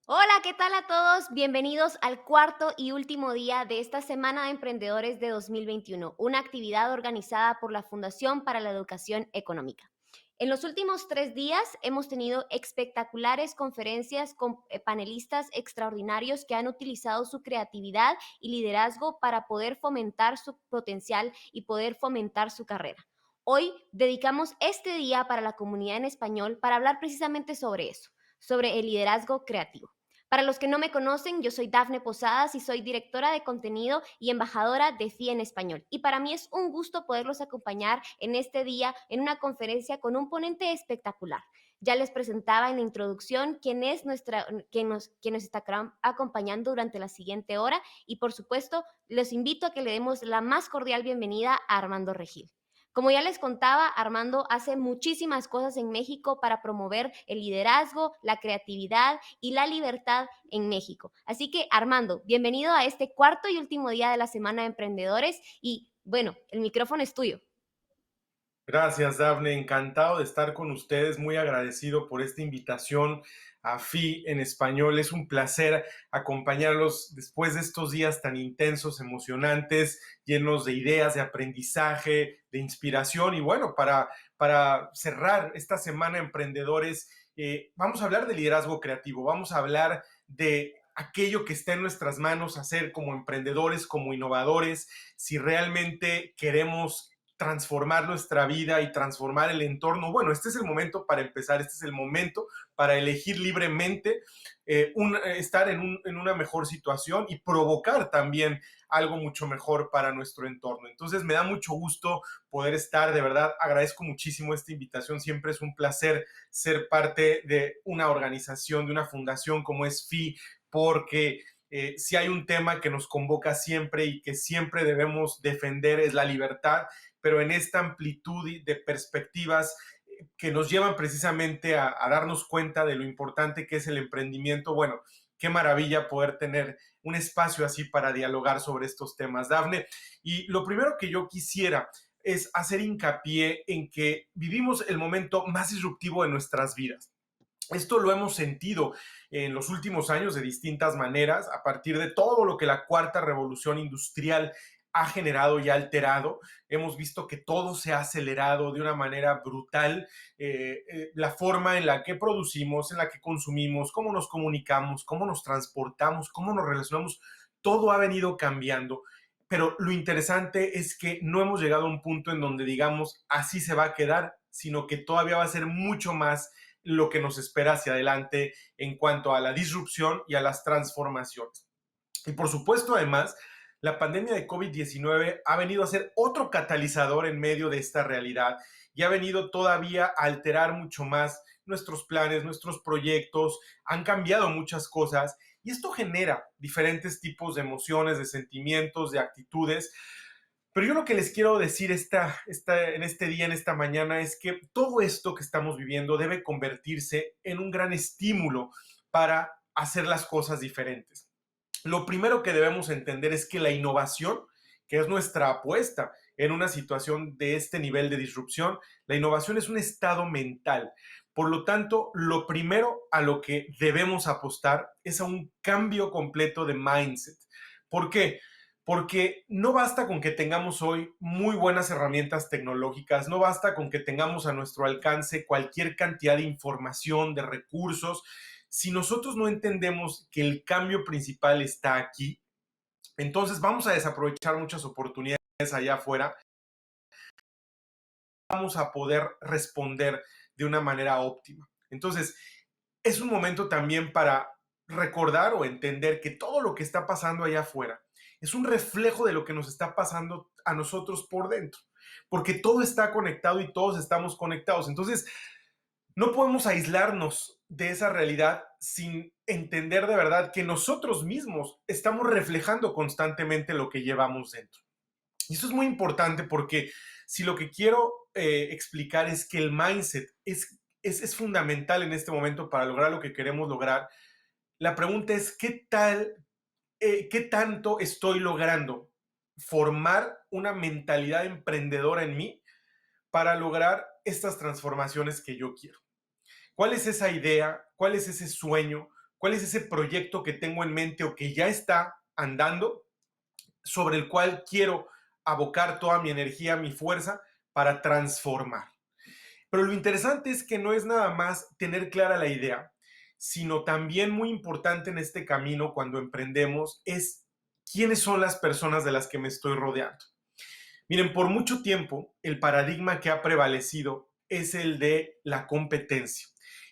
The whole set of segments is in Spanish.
Hola, ¿qué tal a todos? Bienvenidos al cuarto y último día de esta Semana de Emprendedores de 2021, una actividad organizada por la Fundación para la Educación Económica. En los últimos 3 días hemos tenido espectaculares conferencias con panelistas extraordinarios que han utilizado su creatividad y liderazgo para poder fomentar su potencial y poder fomentar su carrera. Hoy dedicamos este día para la comunidad en español para hablar precisamente sobre eso, sobre el liderazgo creativo. Para los que no me conocen, yo soy Dafne Posadas y soy directora de contenido y embajadora de FIA en español. Y para mí es un gusto poderlos acompañar en este día en una conferencia con un ponente espectacular. Ya les presentaba en la introducción quién nos está acompañando durante la siguiente hora y por supuesto les invito a que le demos la más cordial bienvenida a Armando Regil. Como ya les contaba, Armando hace muchísimas cosas en México para promover el liderazgo, la creatividad y la libertad en México. Así que, Armando, bienvenido a este cuarto y último día de la Semana de Emprendedores y bueno, el micrófono es tuyo. Gracias, Dafne. Encantado de estar con ustedes. Muy agradecido por esta invitación a FI en español. Es un placer acompañarlos después de estos días tan intensos, emocionantes, llenos de ideas, de aprendizaje, de inspiración. Y bueno, para cerrar esta semana emprendedores, vamos a hablar de liderazgo creativo. Vamos a hablar de aquello que está en nuestras manos hacer como emprendedores, como innovadores, si realmente queremos transformar nuestra vida y transformar el entorno. Bueno, este es el momento para empezar, este es el momento para elegir libremente estar en una mejor situación y provocar también algo mucho mejor para nuestro entorno. Entonces me da mucho gusto poder estar, de verdad, agradezco muchísimo esta invitación, siempre es un placer ser parte de una organización, de una fundación como es FI, porque si hay un tema que nos convoca siempre y que siempre debemos defender es la libertad, pero en esta amplitud de perspectivas que nos llevan precisamente a darnos cuenta de lo importante que es el emprendimiento. Bueno, qué maravilla poder tener un espacio así para dialogar sobre estos temas, Dafne. Y lo primero que yo quisiera es hacer hincapié en que vivimos el momento más disruptivo de nuestras vidas. Esto lo hemos sentido en los últimos años de distintas maneras, a partir de todo lo que la cuarta revolución industrial ha generado y ha alterado. Hemos visto que todo se ha acelerado de una manera brutal. La forma en la que producimos, en la que consumimos, cómo nos comunicamos, cómo nos transportamos, cómo nos relacionamos, todo ha venido cambiando. Pero lo interesante es que no hemos llegado a un punto en donde digamos así se va a quedar, sino que todavía va a ser mucho más lo que nos espera hacia adelante en cuanto a la disrupción y a las transformaciones. Y por supuesto, además, la pandemia de COVID-19 ha venido a ser otro catalizador en medio de esta realidad y ha venido todavía a alterar mucho más nuestros planes, nuestros proyectos, han cambiado muchas cosas y esto genera diferentes tipos de emociones, de sentimientos, de actitudes. Pero yo lo que les quiero decir en este día, en esta mañana, es que todo esto que estamos viviendo debe convertirse en un gran estímulo para hacer las cosas diferentes. Lo primero que debemos entender es que la innovación, que es nuestra apuesta en una situación de este nivel de disrupción, la innovación es un estado mental. Por lo tanto, lo primero a lo que debemos apostar es a un cambio completo de mindset. ¿Por qué? Porque no basta con que tengamos hoy muy buenas herramientas tecnológicas, no basta con que tengamos a nuestro alcance cualquier cantidad de información, de recursos. Si nosotros no entendemos que el cambio principal está aquí, entonces vamos a desaprovechar muchas oportunidades allá afuera, vamos a poder responder de una manera óptima. Entonces, es un momento también para recordar o entender que todo lo que está pasando allá afuera es un reflejo de lo que nos está pasando a nosotros por dentro, porque todo está conectado y todos estamos conectados. Entonces, no podemos aislarnos de esa realidad sin entender de verdad que nosotros mismos estamos reflejando constantemente lo que llevamos dentro. Y eso es muy importante porque si lo que quiero explicar es que el mindset es fundamental en este momento para lograr lo que queremos lograr, la pregunta es qué tanto estoy logrando formar una mentalidad emprendedora en mí para lograr estas transformaciones que yo quiero. ¿Cuál es esa idea? ¿Cuál es ese sueño? ¿Cuál es ese proyecto que tengo en mente o que ya está andando sobre el cual quiero abocar toda mi energía, mi fuerza para transformar? Pero lo interesante es que no es nada más tener clara la idea, sino también muy importante en este camino cuando emprendemos es quiénes son las personas de las que me estoy rodeando. Miren, por mucho tiempo el paradigma que ha prevalecido es el de la competencia.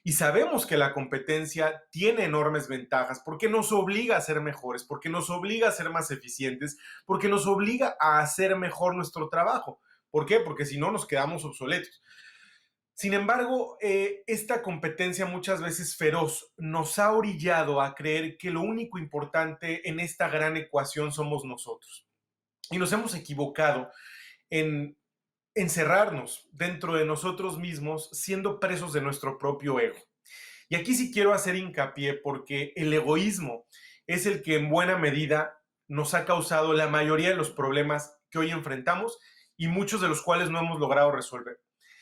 Y sabemos que la competencia tiene enormes ventajas porque nos obliga a ser mejores, porque nos obliga a ser más eficientes, porque nos obliga a hacer mejor nuestro trabajo. ¿Por qué? Porque si no nos quedamos obsoletos. Sin embargo, esta competencia muchas veces feroz nos ha orillado a creer que lo único importante en esta gran ecuación somos nosotros. Y nos hemos equivocado en encerrarnos dentro de nosotros mismos siendo presos de nuestro propio ego. Y aquí sí quiero hacer hincapié porque el egoísmo es el que en buena medida nos ha causado la mayoría de los problemas que hoy enfrentamos y muchos de los cuales no hemos logrado resolver.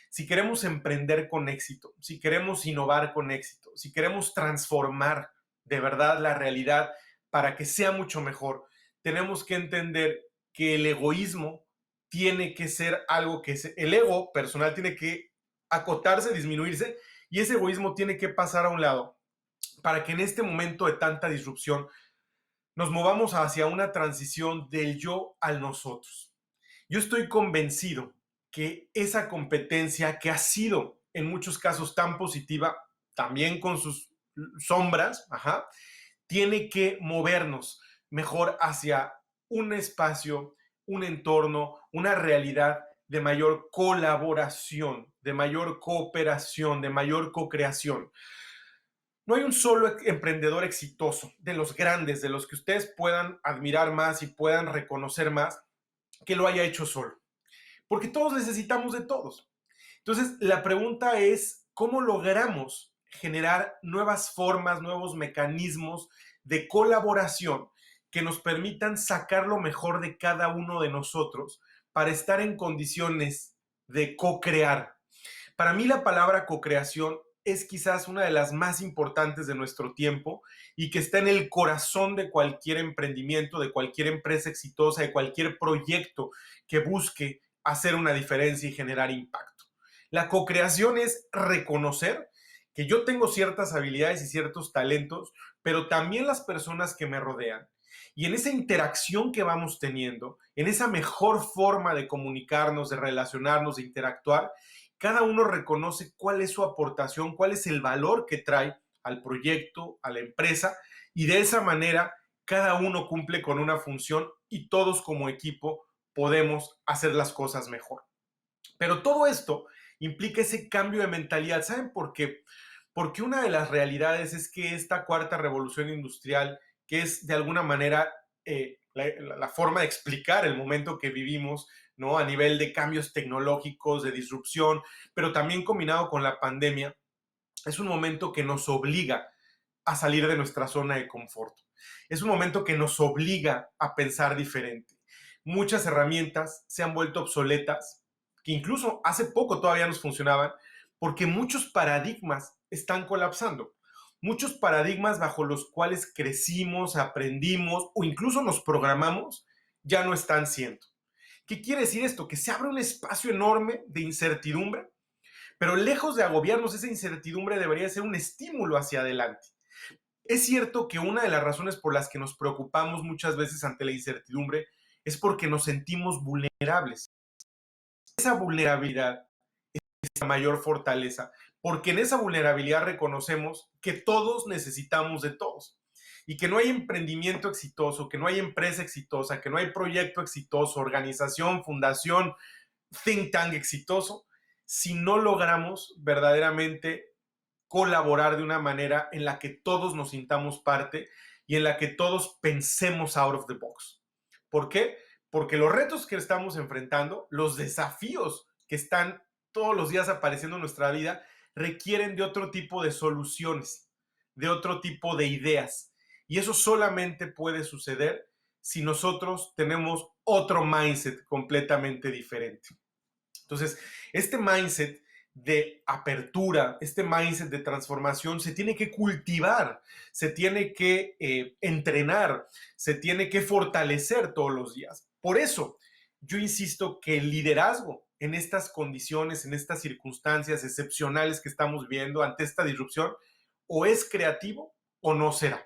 Si queremos emprender con éxito, si queremos innovar con éxito, si queremos transformar de verdad la realidad para que sea mucho mejor, tenemos que entender que el egoísmo tiene que ser algo que el ego personal tiene que acotarse, disminuirse, y ese egoísmo tiene que pasar a un lado para que en este momento de tanta disrupción nos movamos hacia una transición del yo al nosotros. Yo estoy convencido que esa competencia que ha sido en muchos casos tan positiva, también con sus sombras, tiene que movernos mejor hacia un espacio, un entorno, una realidad de mayor colaboración, de mayor cooperación, de mayor co-creación. No hay un solo emprendedor exitoso, de los grandes, de los que ustedes puedan admirar más y puedan reconocer más, que lo haya hecho solo. Porque todos necesitamos de todos. Entonces, la pregunta es, ¿cómo logramos generar nuevas formas, nuevos mecanismos de colaboración que nos permitan sacar lo mejor de cada uno de nosotros para estar en condiciones de co-crear? Para mí la palabra co-creación es quizás una de las más importantes de nuestro tiempo y que está en el corazón de cualquier emprendimiento, de cualquier empresa exitosa, de cualquier proyecto que busque hacer una diferencia y generar impacto. La co-creación es reconocer que yo tengo ciertas habilidades y ciertos talentos, pero también las personas que me rodean. Y en esa interacción que vamos teniendo, en esa mejor forma de comunicarnos, de relacionarnos, de interactuar, cada uno reconoce cuál es su aportación, cuál es el valor que trae al proyecto, a la empresa, y de esa manera cada uno cumple con una función y todos como equipo podemos hacer las cosas mejor. Pero todo esto implica ese cambio de mentalidad. ¿Saben por qué? Porque una de las realidades es que esta cuarta revolución industrial, que es de alguna manera la forma de explicar el momento que vivimos, ¿no? A nivel de cambios tecnológicos, de disrupción, pero también combinado con la pandemia, es un momento que nos obliga a salir de nuestra zona de confort. Es un momento que nos obliga a pensar diferente. Muchas herramientas se han vuelto obsoletas, que incluso hace poco todavía nos funcionaban, porque muchos paradigmas están colapsando. Muchos paradigmas bajo los cuales crecimos, aprendimos o incluso nos programamos ya no están siendo. ¿Qué quiere decir esto? Que se abre un espacio enorme de incertidumbre, pero lejos de agobiarnos, esa incertidumbre debería ser un estímulo hacia adelante. Es cierto que una de las razones por las que nos preocupamos muchas veces ante la incertidumbre es porque nos sentimos vulnerables. Esa vulnerabilidad es la mayor fortaleza, porque en esa vulnerabilidad reconocemos que todos necesitamos de todos y que no hay emprendimiento exitoso, que no hay empresa exitosa, que no hay proyecto exitoso, organización, fundación, think tank exitoso, si no logramos verdaderamente colaborar de una manera en la que todos nos sintamos parte y en la que todos pensemos out of the box. ¿Por qué? Porque los retos que estamos enfrentando, los desafíos que están todos los días apareciendo en nuestra vida, requieren de otro tipo de soluciones, de otro tipo de ideas. Y eso solamente puede suceder si nosotros tenemos otro mindset completamente diferente. Entonces, este mindset de apertura, este mindset de transformación se tiene que cultivar, se tiene que entrenar, se tiene que fortalecer todos los días. Por eso, yo insisto que el liderazgo en estas condiciones, en estas circunstancias excepcionales que estamos viendo ante esta disrupción, o es creativo o no será.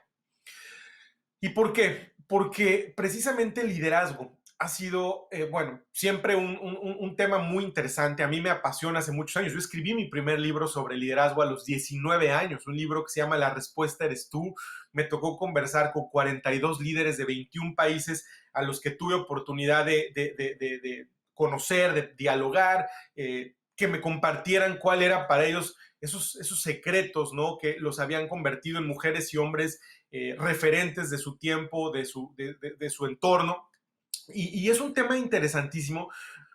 ¿Y por qué? Porque precisamente el liderazgo ha sido, bueno, siempre un tema muy interesante. A mí me apasiona hace muchos años. Yo escribí mi primer libro sobre liderazgo a los 19 años, un libro que se llama La respuesta eres tú. Me tocó conversar con 42 líderes de 21 países a los que tuve oportunidad de conocer, de dialogar, que me compartieran cuál era para ellos esos secretos, ¿no? Que los habían convertido en mujeres y hombres referentes de su tiempo, de su entorno. Y es un tema interesantísimo,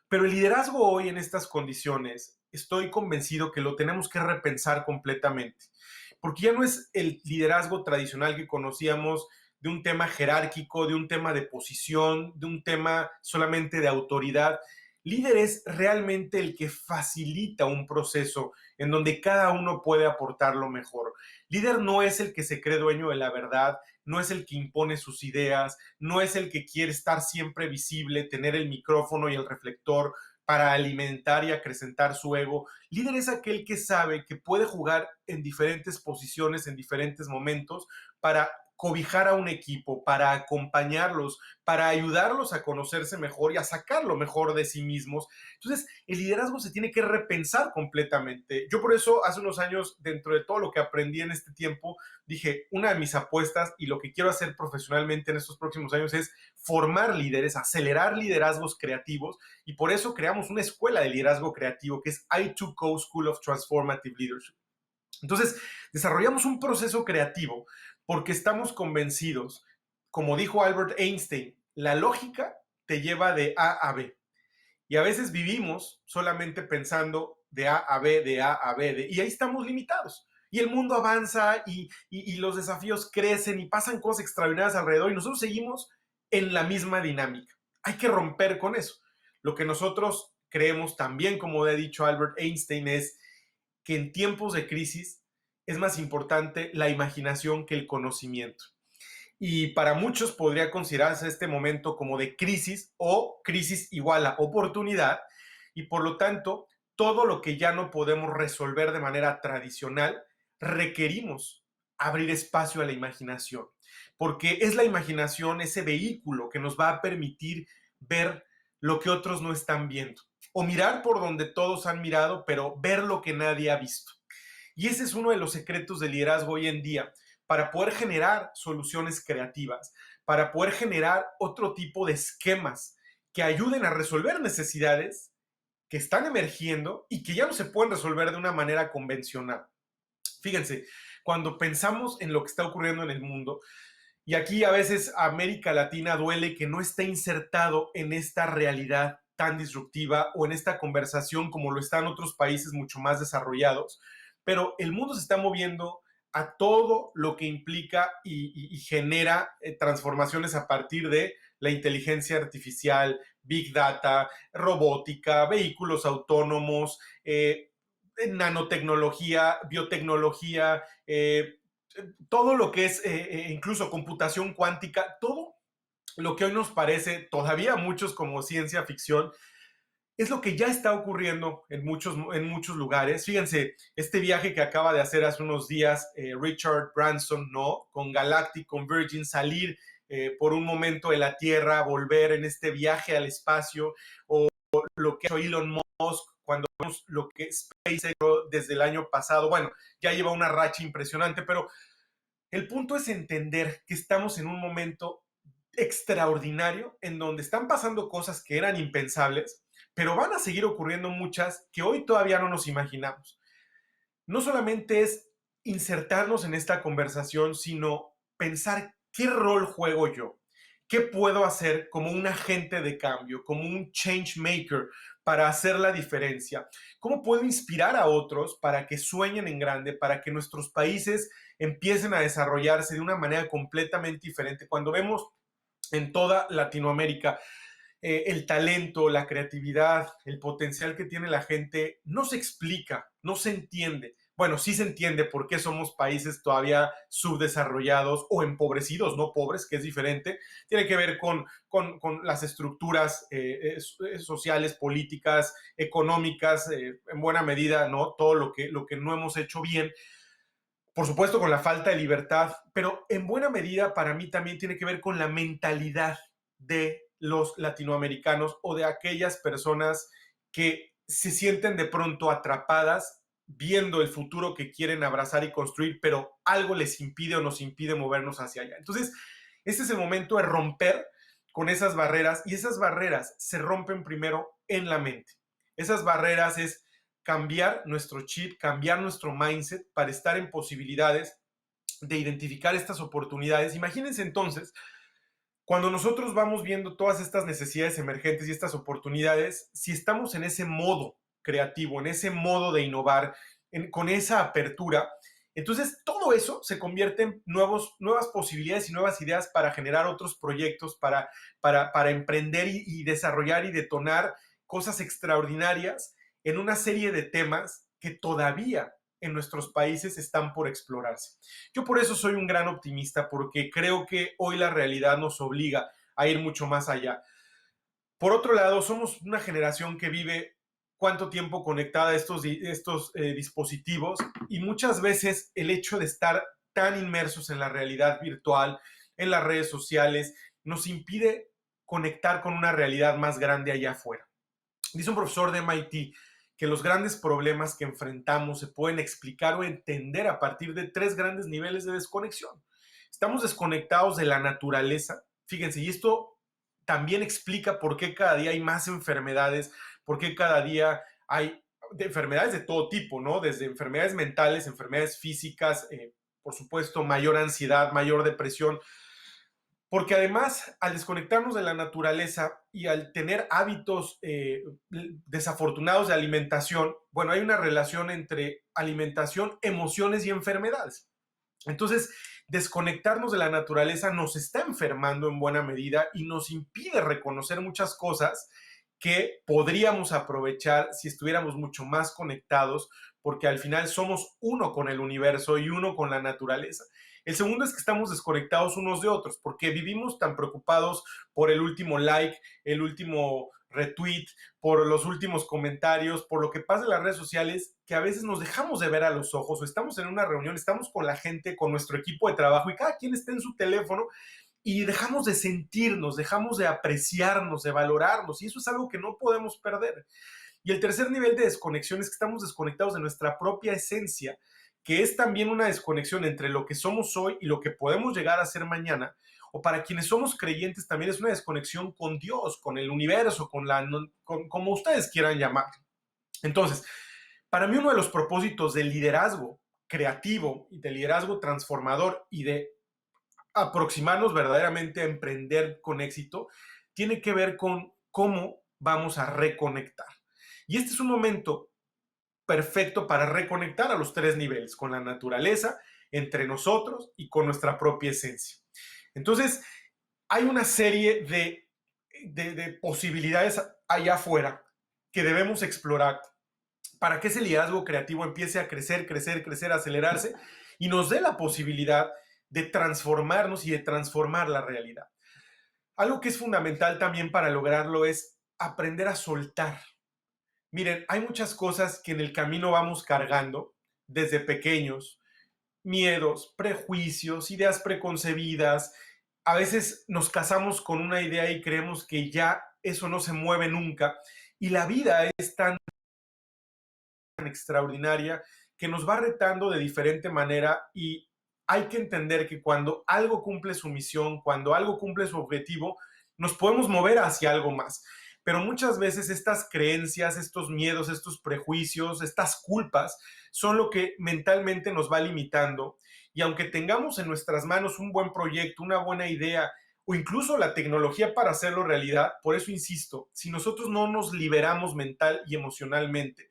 pero el liderazgo hoy en estas condiciones, estoy convencido que lo tenemos que repensar completamente, porque ya no es el liderazgo tradicional que conocíamos de un tema jerárquico, de un tema de posición, de un tema solamente de autoridad. Líder es realmente el que facilita un proceso en donde cada uno puede aportar lo mejor. Líder no es el que se cree dueño de la verdad, no es el que impone sus ideas, no es el que quiere estar siempre visible, tener el micrófono y el reflector para alimentar y acrecentar su ego. Líder es aquel que sabe que puede jugar en diferentes posiciones, en diferentes momentos, para cobijar a un equipo, para acompañarlos, para ayudarlos a conocerse mejor y a sacar lo mejor de sí mismos. Entonces, el liderazgo se tiene que repensar completamente. Yo por eso hace unos años, dentro de todo lo que aprendí en este tiempo, dije, una de mis apuestas y lo que quiero hacer profesionalmente en estos próximos años es formar líderes, acelerar liderazgos creativos, y por eso creamos una escuela de liderazgo creativo que es I2Co School of Transformative Leadership. Entonces, desarrollamos un proceso creativo porque estamos convencidos, como dijo Albert Einstein, la lógica te lleva de A a B. Y a veces vivimos solamente pensando de A a B, de A a B, y ahí estamos limitados. Y el mundo avanza y los desafíos crecen y pasan cosas extraordinarias alrededor y nosotros seguimos en la misma dinámica. Hay que romper con eso. Lo que nosotros creemos también, como ha dicho Albert Einstein, es que en tiempos de crisis es más importante la imaginación que el conocimiento. Y para muchos podría considerarse este momento como de crisis o crisis igual a oportunidad, y por lo tanto, todo lo que ya no podemos resolver de manera tradicional, requerimos abrir espacio a la imaginación, porque es la imaginación ese vehículo que nos va a permitir ver lo que otros no están viendo, o mirar por donde todos han mirado, pero ver lo que nadie ha visto. Y ese es uno de los secretos del liderazgo hoy en día, para poder generar soluciones creativas, para poder generar otro tipo de esquemas que ayuden a resolver necesidades que están emergiendo y que ya no se pueden resolver de una manera convencional. Fíjense, cuando pensamos en lo que está ocurriendo en el mundo, y aquí a veces América Latina duele que no esté insertado en esta realidad tan disruptiva o en esta conversación como lo están otros países mucho más desarrollados, pero el mundo se está moviendo a todo lo que implica y genera transformaciones a partir de la inteligencia artificial, big data, robótica, vehículos autónomos, nanotecnología, biotecnología, todo lo que es incluso computación cuántica, todo lo que hoy nos parece todavía a muchos como ciencia ficción, es lo que ya está ocurriendo en muchos lugares. Fíjense, este viaje que acaba de hacer hace unos días Richard Branson, ¿no? Con Galactic, con Virgin, salir por un momento de la Tierra, volver en este viaje al espacio, o lo que ha hecho Elon Musk cuando vemos lo que SpaceX desde el año pasado. Bueno, ya lleva una racha impresionante, pero el punto es entender que estamos en un momento extraordinario en donde están pasando cosas que eran impensables, pero van a seguir ocurriendo muchas que hoy todavía no nos imaginamos. No solamente es insertarnos en esta conversación, sino pensar qué rol juego yo, qué puedo hacer como un agente de cambio, como un change maker para hacer la diferencia, cómo puedo inspirar a otros para que sueñen en grande, para que nuestros países empiecen a desarrollarse de una manera completamente diferente. Cuando vemos en toda Latinoamérica el talento, la creatividad, el potencial que tiene la gente no se explica, no se entiende. Bueno, sí se entiende por qué somos países todavía subdesarrollados o empobrecidos, no pobres, que es diferente. Tiene que ver con las estructuras sociales, políticas, económicas, en buena medida, ¿no? Todo lo que no hemos hecho bien. Por supuesto, con la falta de libertad, pero en buena medida para mí también tiene que ver con la mentalidad de los latinoamericanos o de aquellas personas que se sienten de pronto atrapadas viendo el futuro que quieren abrazar y construir, pero algo les impide o nos impide movernos hacia allá. Entonces, este es el momento de romper con esas barreras, y esas barreras se rompen primero en la mente. Esas barreras es cambiar nuestro chip, cambiar nuestro mindset para estar en posibilidades de identificar estas oportunidades. Imagínense entonces, cuando nosotros vamos viendo todas estas necesidades emergentes y estas oportunidades, si estamos en ese modo creativo, en ese modo de innovar, con esa apertura, entonces todo eso se convierte en nuevas posibilidades y nuevas ideas para generar otros proyectos, para emprender y desarrollar y detonar cosas extraordinarias en una serie de temas que todavía en nuestros países están por explorarse. Yo por eso soy un gran optimista, porque creo que hoy la realidad nos obliga a ir mucho más allá. Por otro lado, somos una generación que vive cuánto tiempo conectada a estos dispositivos, y muchas veces el hecho de estar tan inmersos en la realidad virtual, en las redes sociales, nos impide conectar con una realidad más grande allá afuera. Dice un profesor de MIT que los grandes problemas que enfrentamos se pueden explicar o entender a partir de 3 grandes niveles de desconexión. Estamos desconectados de la naturaleza, fíjense, y esto también explica por qué cada día hay más enfermedades, por qué cada día hay enfermedades de todo tipo, ¿no? Desde enfermedades mentales, enfermedades físicas, por supuesto, mayor ansiedad, mayor depresión. Porque además, al desconectarnos de la naturaleza y al tener hábitos desafortunados de alimentación, bueno, hay una relación entre alimentación, emociones y enfermedades. Entonces, desconectarnos de la naturaleza nos está enfermando en buena medida y nos impide reconocer muchas cosas que podríamos aprovechar si estuviéramos mucho más conectados, porque al final somos uno con el universo y uno con la naturaleza. El segundo es que estamos desconectados unos de otros, porque vivimos tan preocupados por el último like, el último retweet, por los últimos comentarios, por lo que pasa en las redes sociales, que a veces nos dejamos de ver a los ojos, o estamos en una reunión, estamos con la gente, con nuestro equipo de trabajo, y cada quien está en su teléfono, y dejamos de sentirnos, dejamos de apreciarnos, de valorarnos, y eso es algo que no podemos perder. Y el tercer nivel de desconexión es que estamos desconectados de nuestra propia esencia, que es también una desconexión entre lo que somos hoy y lo que podemos llegar a ser mañana. O para quienes somos creyentes también es una desconexión con Dios, con el universo, como ustedes quieran llamar. Entonces, para mí uno de los propósitos del liderazgo creativo y del liderazgo transformador y de aproximarnos verdaderamente a emprender con éxito tiene que ver con cómo vamos a reconectar. Y este es un momento perfecto para reconectar a los 3 niveles, con la naturaleza, entre nosotros y con nuestra propia esencia. Entonces, hay una serie de posibilidades allá afuera que debemos explorar para que ese liderazgo creativo empiece a crecer, crecer, crecer, acelerarse y nos dé la posibilidad de transformarnos y de transformar la realidad. Algo que es fundamental también para lograrlo es aprender a soltar. Miren, hay muchas cosas que en el camino vamos cargando desde pequeños, miedos, prejuicios, ideas preconcebidas. A veces nos casamos con una idea y creemos que ya eso no se mueve nunca. Y la vida es tan extraordinaria que nos va retando de diferente manera, y hay que entender que cuando algo cumple su misión, cuando algo cumple su objetivo, nos podemos mover hacia algo más. Pero muchas veces estas creencias, estos miedos, estos prejuicios, estas culpas son lo que mentalmente nos va limitando, y aunque tengamos en nuestras manos un buen proyecto, una buena idea o incluso la tecnología para hacerlo realidad, por eso insisto, si nosotros no nos liberamos mental y emocionalmente,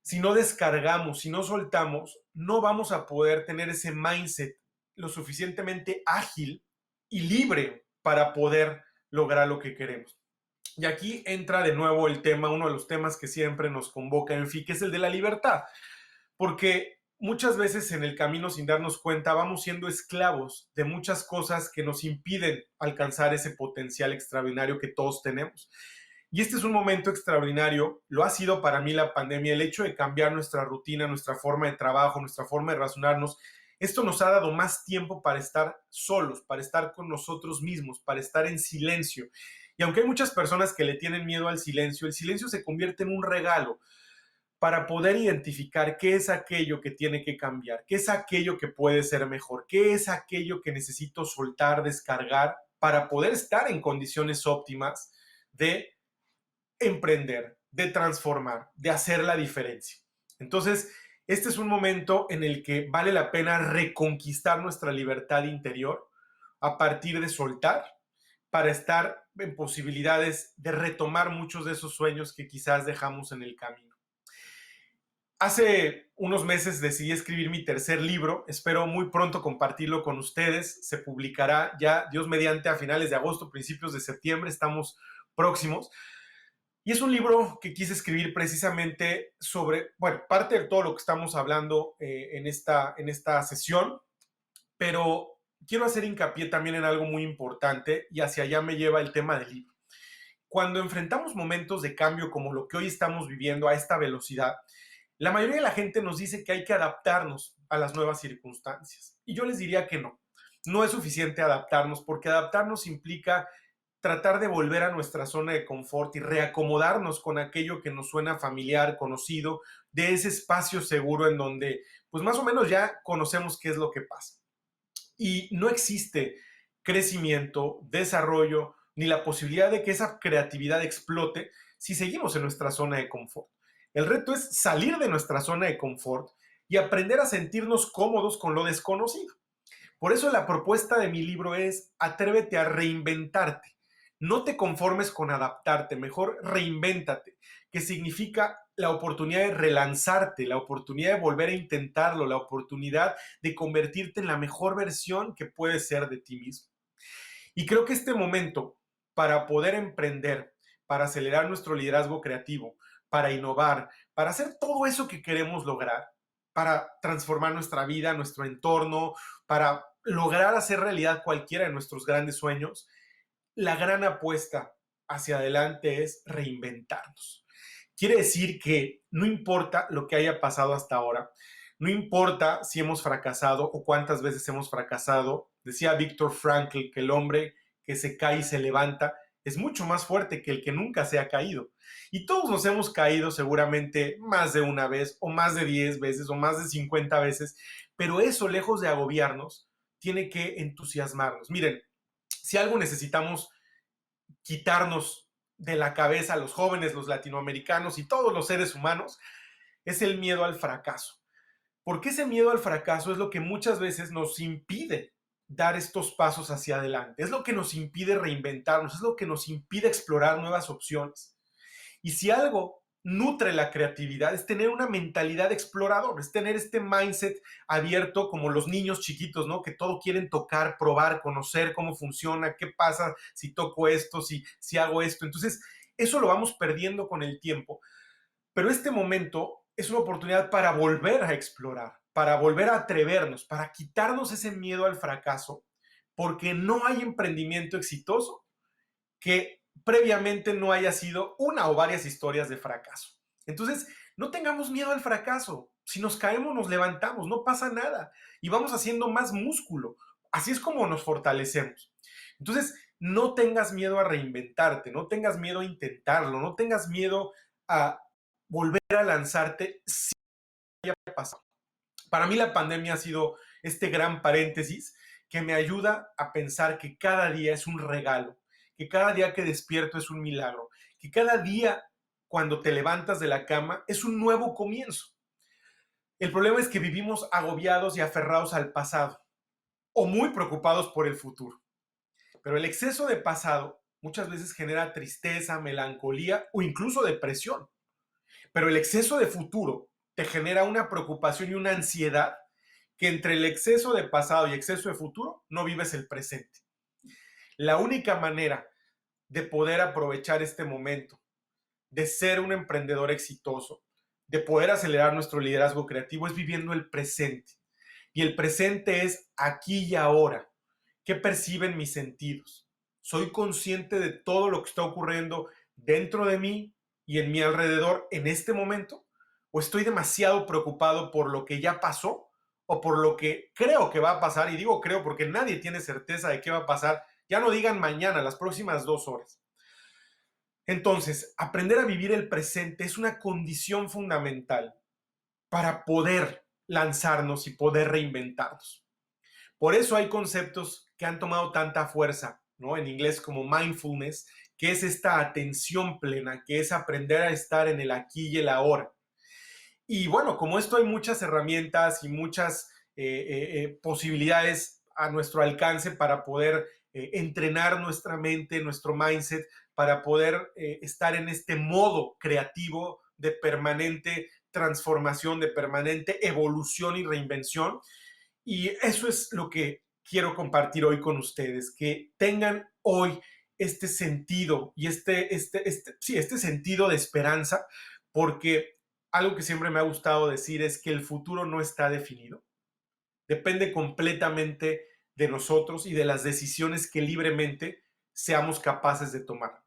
si no descargamos, si no soltamos, no vamos a poder tener ese mindset lo suficientemente ágil y libre para poder lograr lo que queremos. Y aquí entra de nuevo el tema, uno de los temas que siempre nos convoca en FI, que es el de la libertad. Porque muchas veces en el camino, sin darnos cuenta, vamos siendo esclavos de muchas cosas que nos impiden alcanzar ese potencial extraordinario que todos tenemos. Y este es un momento extraordinario, lo ha sido para mí la pandemia, el hecho de cambiar nuestra rutina, nuestra forma de trabajo, nuestra forma de razonarnos. Esto nos ha dado más tiempo para estar solos, para estar con nosotros mismos, para estar en silencio. Y aunque hay muchas personas que le tienen miedo al silencio, el silencio se convierte en un regalo para poder identificar qué es aquello que tiene que cambiar, qué es aquello que puede ser mejor, qué es aquello que necesito soltar, descargar, para poder estar en condiciones óptimas de emprender, de transformar, de hacer la diferencia. Entonces, este es un momento en el que vale la pena reconquistar nuestra libertad interior a partir de soltar para estar en posibilidades de retomar muchos de esos sueños que quizás dejamos en el camino. Hace unos meses decidí escribir mi tercer libro, espero muy pronto compartirlo con ustedes, se publicará ya, Dios mediante, a finales de agosto, principios de septiembre, estamos próximos. Y es un libro que quise escribir precisamente sobre, bueno, parte de todo lo que estamos hablando en esta sesión, pero quiero hacer hincapié también en algo muy importante y hacia allá me lleva el tema del libro. Cuando enfrentamos momentos de cambio como lo que hoy estamos viviendo a esta velocidad, la mayoría de la gente nos dice que hay que adaptarnos a las nuevas circunstancias. Y yo les diría que no. No es suficiente adaptarnos, porque adaptarnos implica tratar de volver a nuestra zona de confort y reacomodarnos con aquello que nos suena familiar, conocido, de ese espacio seguro en donde, pues más o menos ya conocemos qué es lo que pasa. Y no existe crecimiento, desarrollo, ni la posibilidad de que esa creatividad explote si seguimos en nuestra zona de confort. El reto es salir de nuestra zona de confort y aprender a sentirnos cómodos con lo desconocido. Por eso la propuesta de mi libro es atrévete a reinventarte. No te conformes con adaptarte, mejor reinvéntate, que significa la oportunidad de relanzarte, la oportunidad de volver a intentarlo, la oportunidad de convertirte en la mejor versión que puedes ser de ti mismo. Y creo que este momento para poder emprender, para acelerar nuestro liderazgo creativo, para innovar, para hacer todo eso que queremos lograr, para transformar nuestra vida, nuestro entorno, para lograr hacer realidad cualquiera de nuestros grandes sueños, la gran apuesta hacia adelante es reinventarnos. Quiere decir que no importa lo que haya pasado hasta ahora, no importa si hemos fracasado o cuántas veces hemos fracasado. Decía Viktor Frankl que el hombre que se cae y se levanta es mucho más fuerte que el que nunca se ha caído. Y todos nos hemos caído seguramente más de una vez, o más de 10 veces, o más de 50 veces, pero eso, lejos de agobiarnos, tiene que entusiasmarnos. Miren, si algo necesitamos quitarnos de la cabeza a los jóvenes, los latinoamericanos y todos los seres humanos, es el miedo al fracaso. Porque ese miedo al fracaso es lo que muchas veces nos impide dar estos pasos hacia adelante, es lo que nos impide reinventarnos, es lo que nos impide explorar nuevas opciones. Y si algo nutre la creatividad es tener una mentalidad exploradora, es tener este mindset abierto como los niños chiquitos, ¿no? Que todo quieren tocar, probar, conocer cómo funciona, qué pasa si toco esto, si hago esto. Entonces, eso lo vamos perdiendo con el tiempo. Pero este momento es una oportunidad para volver a explorar, para volver a atrevernos, para quitarnos ese miedo al fracaso, porque no hay emprendimiento exitoso que previamente no haya sido una o varias historias de fracaso. Entonces, no tengamos miedo al fracaso. Si nos caemos, nos levantamos, no pasa nada y vamos haciendo más músculo. Así es como nos fortalecemos. Entonces, no tengas miedo a reinventarte, no tengas miedo a intentarlo, no tengas miedo a volver a lanzarte si haya pasado. Para mí la pandemia ha sido este gran paréntesis que me ayuda a pensar que cada día es un regalo, que cada día que despierto es un milagro, que cada día cuando te levantas de la cama es un nuevo comienzo. El problema es que vivimos agobiados y aferrados al pasado o muy preocupados por el futuro. Pero el exceso de pasado muchas veces genera tristeza, melancolía o incluso depresión. Pero el exceso de futuro te genera una preocupación y una ansiedad que entre el exceso de pasado y exceso de futuro no vives el presente. La única manera de poder aprovechar este momento, de ser un emprendedor exitoso, de poder acelerar nuestro liderazgo creativo, es viviendo el presente. Y el presente es aquí y ahora. ¿Qué perciben mis sentidos? ¿Soy consciente de todo lo que está ocurriendo dentro de mí y en mi alrededor en este momento? ¿O estoy demasiado preocupado por lo que ya pasó o por lo que creo que va a pasar? Y digo creo porque nadie tiene certeza de qué va a pasar. Ya no digan mañana, las próximas 2 horas. Entonces, aprender a vivir el presente es una condición fundamental para poder lanzarnos y poder reinventarnos. Por eso hay conceptos que han tomado tanta fuerza, ¿no? En inglés como mindfulness, que es esta atención plena, que es aprender a estar en el aquí y el ahora. Y bueno, como esto hay muchas herramientas y muchas posibilidades a nuestro alcance para poder entrenar nuestra mente, nuestro mindset, para poder estar en este modo creativo de permanente transformación, de permanente evolución y reinvención. Y eso es lo que quiero compartir hoy con ustedes, que tengan hoy este sentido y este sentido de esperanza, porque algo que siempre me ha gustado decir es que el futuro no está definido, depende completamente de nosotros y de las decisiones que libremente seamos capaces de tomar.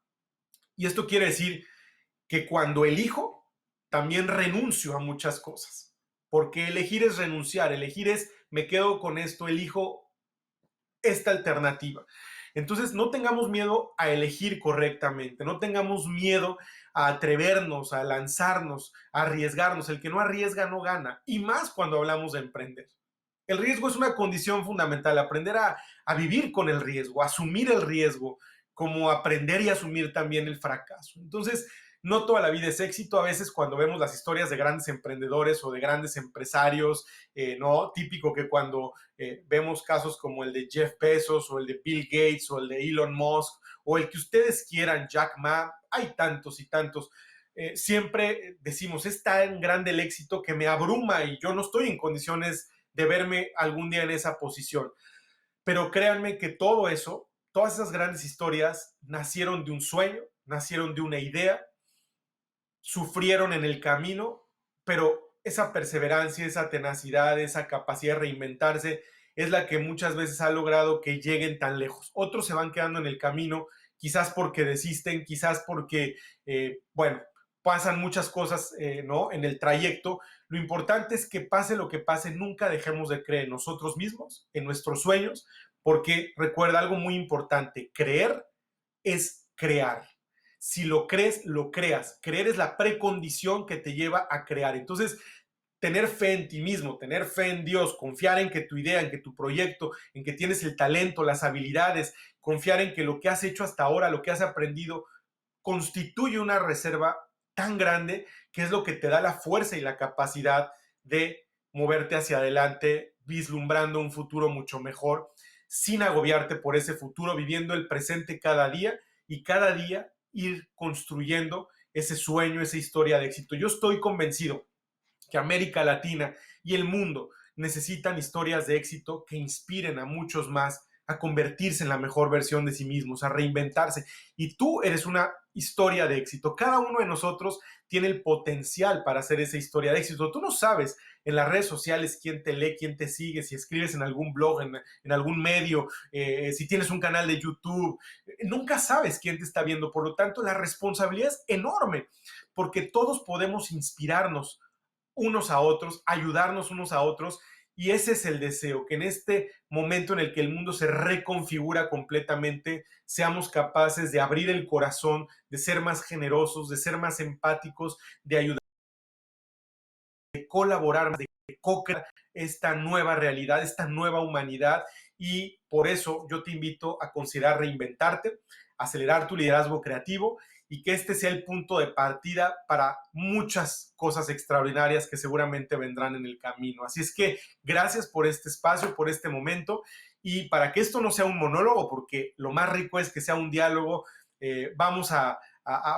Y esto quiere decir que cuando elijo, también renuncio a muchas cosas, porque elegir es renunciar, elegir es me quedo con esto, elijo esta alternativa. Entonces, no tengamos miedo a elegir correctamente, no tengamos miedo a atrevernos, a lanzarnos, a arriesgarnos. El que no arriesga no gana, y más cuando hablamos de emprender. El riesgo es una condición fundamental, aprender a vivir con el riesgo, asumir el riesgo, como aprender y asumir también el fracaso. Entonces, no toda la vida es éxito. A veces cuando vemos las historias de grandes emprendedores o de grandes empresarios, ¿no? Típico que cuando vemos casos como el de Jeff Bezos o el de Bill Gates o el de Elon Musk o el que ustedes quieran, Jack Ma, hay tantos y tantos. Siempre decimos, es tan grande el éxito que me abruma y yo no estoy en condiciones de verme algún día en esa posición. Pero créanme que todo eso, todas esas grandes historias nacieron de un sueño, nacieron de una idea, sufrieron en el camino, pero esa perseverancia, esa tenacidad, esa capacidad de reinventarse es la que muchas veces ha logrado que lleguen tan lejos. Otros se van quedando en el camino, quizás porque desisten, quizás porque, bueno, pasan muchas cosas, ¿no? En el trayecto. Lo importante es que pase lo que pase, nunca dejemos de creer en nosotros mismos, en nuestros sueños, porque recuerda algo muy importante, creer es crear. Si lo crees, lo creas. Creer es la precondición que te lleva a crear. Entonces, tener fe en ti mismo, tener fe en Dios, confiar en que tu idea, en que tu proyecto, en que tienes el talento, las habilidades, confiar en que lo que has hecho hasta ahora, lo que has aprendido, constituye una reserva tan grande que es lo que te da la fuerza y la capacidad de moverte hacia adelante, vislumbrando un futuro mucho mejor, sin agobiarte por ese futuro, viviendo el presente cada día y cada día ir construyendo ese sueño, esa historia de éxito. Yo estoy convencido que América Latina y el mundo necesitan historias de éxito que inspiren a muchos más a convertirse en la mejor versión de sí mismos, a reinventarse. Y tú eres una historia de éxito. Cada uno de nosotros tiene el potencial para hacer esa historia de éxito. Tú no sabes en las redes sociales quién te lee, quién te sigue, si escribes en algún blog, en algún medio, si tienes un canal de YouTube. Nunca sabes quién te está viendo. Por lo tanto, la responsabilidad es enorme porque todos podemos inspirarnos unos a otros, ayudarnos unos a otros. Y ese es el deseo, que en este momento en el que el mundo se reconfigura completamente, seamos capaces de abrir el corazón, de ser más generosos, de ser más empáticos, de ayudar, de colaborar, de co-crear esta nueva realidad, esta nueva humanidad. Y por eso yo te invito a considerar reinventarte, acelerar tu liderazgo creativo y que este sea el punto de partida para muchas cosas extraordinarias que seguramente vendrán en el camino. Así es que gracias por este espacio, por este momento, y para que esto no sea un monólogo, porque lo más rico es que sea un diálogo, vamos a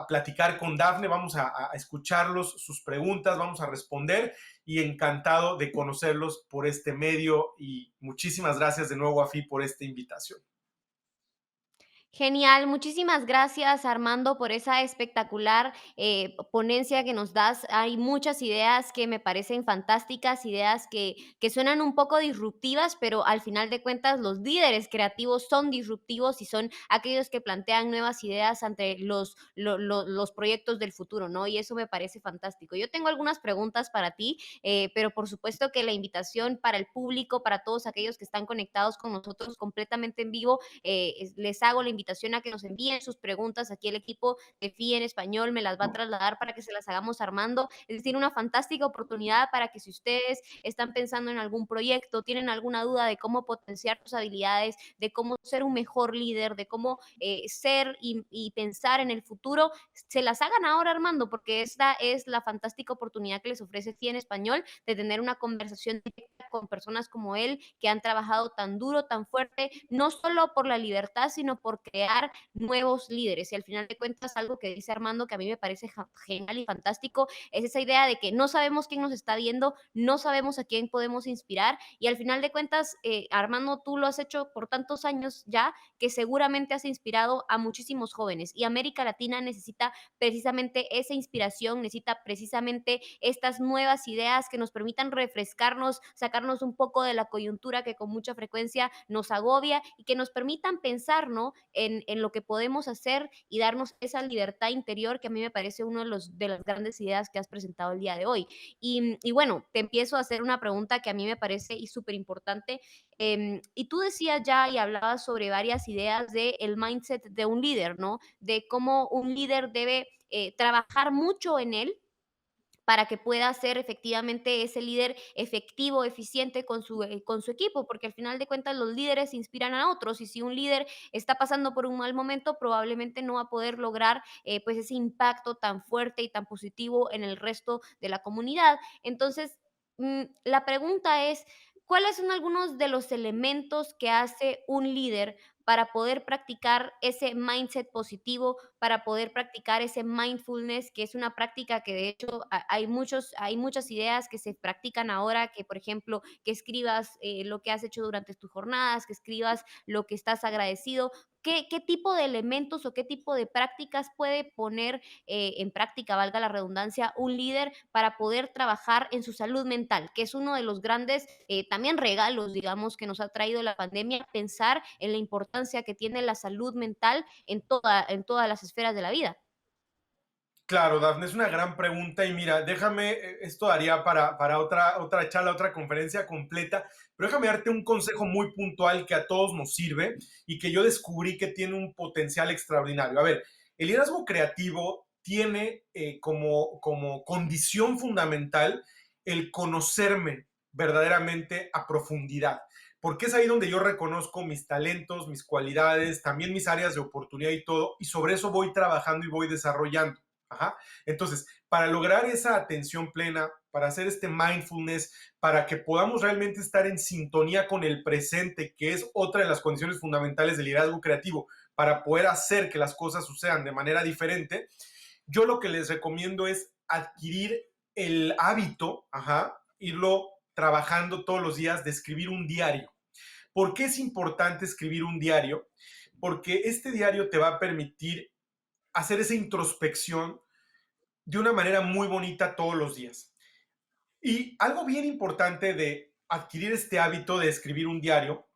platicar con Dafne, vamos a escucharlos, sus preguntas, vamos a responder y encantado de conocerlos por este medio y muchísimas gracias de nuevo, Afi, por esta invitación. Genial, muchísimas gracias Armando por esa espectacular ponencia que nos das. Hay muchas ideas que me parecen fantásticas, ideas que suenan un poco disruptivas, pero al final de cuentas los líderes creativos son disruptivos y son aquellos que plantean nuevas ideas ante los proyectos del futuro, ¿no? Y eso me parece fantástico. Yo tengo algunas preguntas para ti, pero por supuesto que la invitación para el público, para todos aquellos que están conectados con nosotros completamente en vivo, les hago la invitación a que nos envíen sus preguntas. Aquí el equipo de FI en español me las va a trasladar para que se las hagamos Armando. Es decir, una fantástica oportunidad para que si ustedes están pensando en algún proyecto, tienen alguna duda de cómo potenciar sus habilidades, de cómo ser un mejor líder, de cómo ser y pensar en el futuro, se las hagan ahora Armando, porque esta es la fantástica oportunidad que les ofrece FI en español de tener una conversación directa con personas como él que han trabajado tan duro, tan fuerte, no solo por la libertad, sino por crear nuevos líderes. Y al final de cuentas, algo que dice Armando que a mí me parece genial y fantástico, es esa idea de que no sabemos quién nos está viendo, no sabemos a quién podemos inspirar y al final de cuentas, Armando, tú lo has hecho por tantos años ya que seguramente has inspirado a muchísimos jóvenes y América Latina necesita precisamente esa inspiración, necesita precisamente estas nuevas ideas que nos permitan refrescarnos, sacarnos un poco de la coyuntura que con mucha frecuencia nos agobia y que nos permitan pensar, ¿no? En lo que podemos hacer y darnos esa libertad interior que a mí me parece uno de las grandes ideas que has presentado el día de hoy. Y bueno, te empiezo a hacer una pregunta que a mí me parece súper importante. Y tú decías ya y hablabas sobre varias ideas del el mindset de un líder, ¿no? De cómo un líder debe trabajar mucho en él para que pueda ser efectivamente ese líder efectivo, eficiente con su equipo, porque al final de cuentas los líderes inspiran a otros y si un líder está pasando por un mal momento, probablemente no va a poder lograr pues ese impacto tan fuerte y tan positivo en el resto de la comunidad. Entonces, la pregunta es, ¿cuáles son algunos de los elementos que hace un líder para poder practicar ese mindset positivo, para poder practicar ese mindfulness, que es una práctica que de hecho hay muchas ideas que se practican ahora, que por ejemplo, que escribas lo que has hecho durante tus jornadas, que escribas lo que estás agradecido. ¿Qué tipo de elementos o qué tipo de prácticas puede poner en práctica, valga la redundancia, un líder para poder trabajar en su salud mental, que es uno de los grandes también regalos, digamos, que nos ha traído la pandemia, pensar en la importancia que tiene la salud mental en todas las esferas de la vida? Claro, Dafne, es una gran pregunta y mira, déjame, esto daría para otra charla, otra conferencia completa, pero déjame darte un consejo muy puntual que a todos nos sirve y que yo descubrí que tiene un potencial extraordinario. A ver, el liderazgo creativo tiene como condición fundamental el conocerme verdaderamente a profundidad, porque es ahí donde yo reconozco mis talentos, mis cualidades, también mis áreas de oportunidad y todo, y sobre eso voy trabajando y voy desarrollando. Ajá. Entonces, para lograr esa atención plena, para hacer este mindfulness, para que podamos realmente estar en sintonía con el presente, que es otra de las condiciones fundamentales del liderazgo creativo, para poder hacer que las cosas sucedan de manera diferente, yo lo que les recomiendo es adquirir el hábito, irlo trabajando todos los días de escribir un diario. ¿Por qué es importante escribir un diario? Porque este diario te va a permitir hacer esa introspección de una manera muy bonita todos los días. Y algo bien importante de adquirir este hábito de escribir un diario,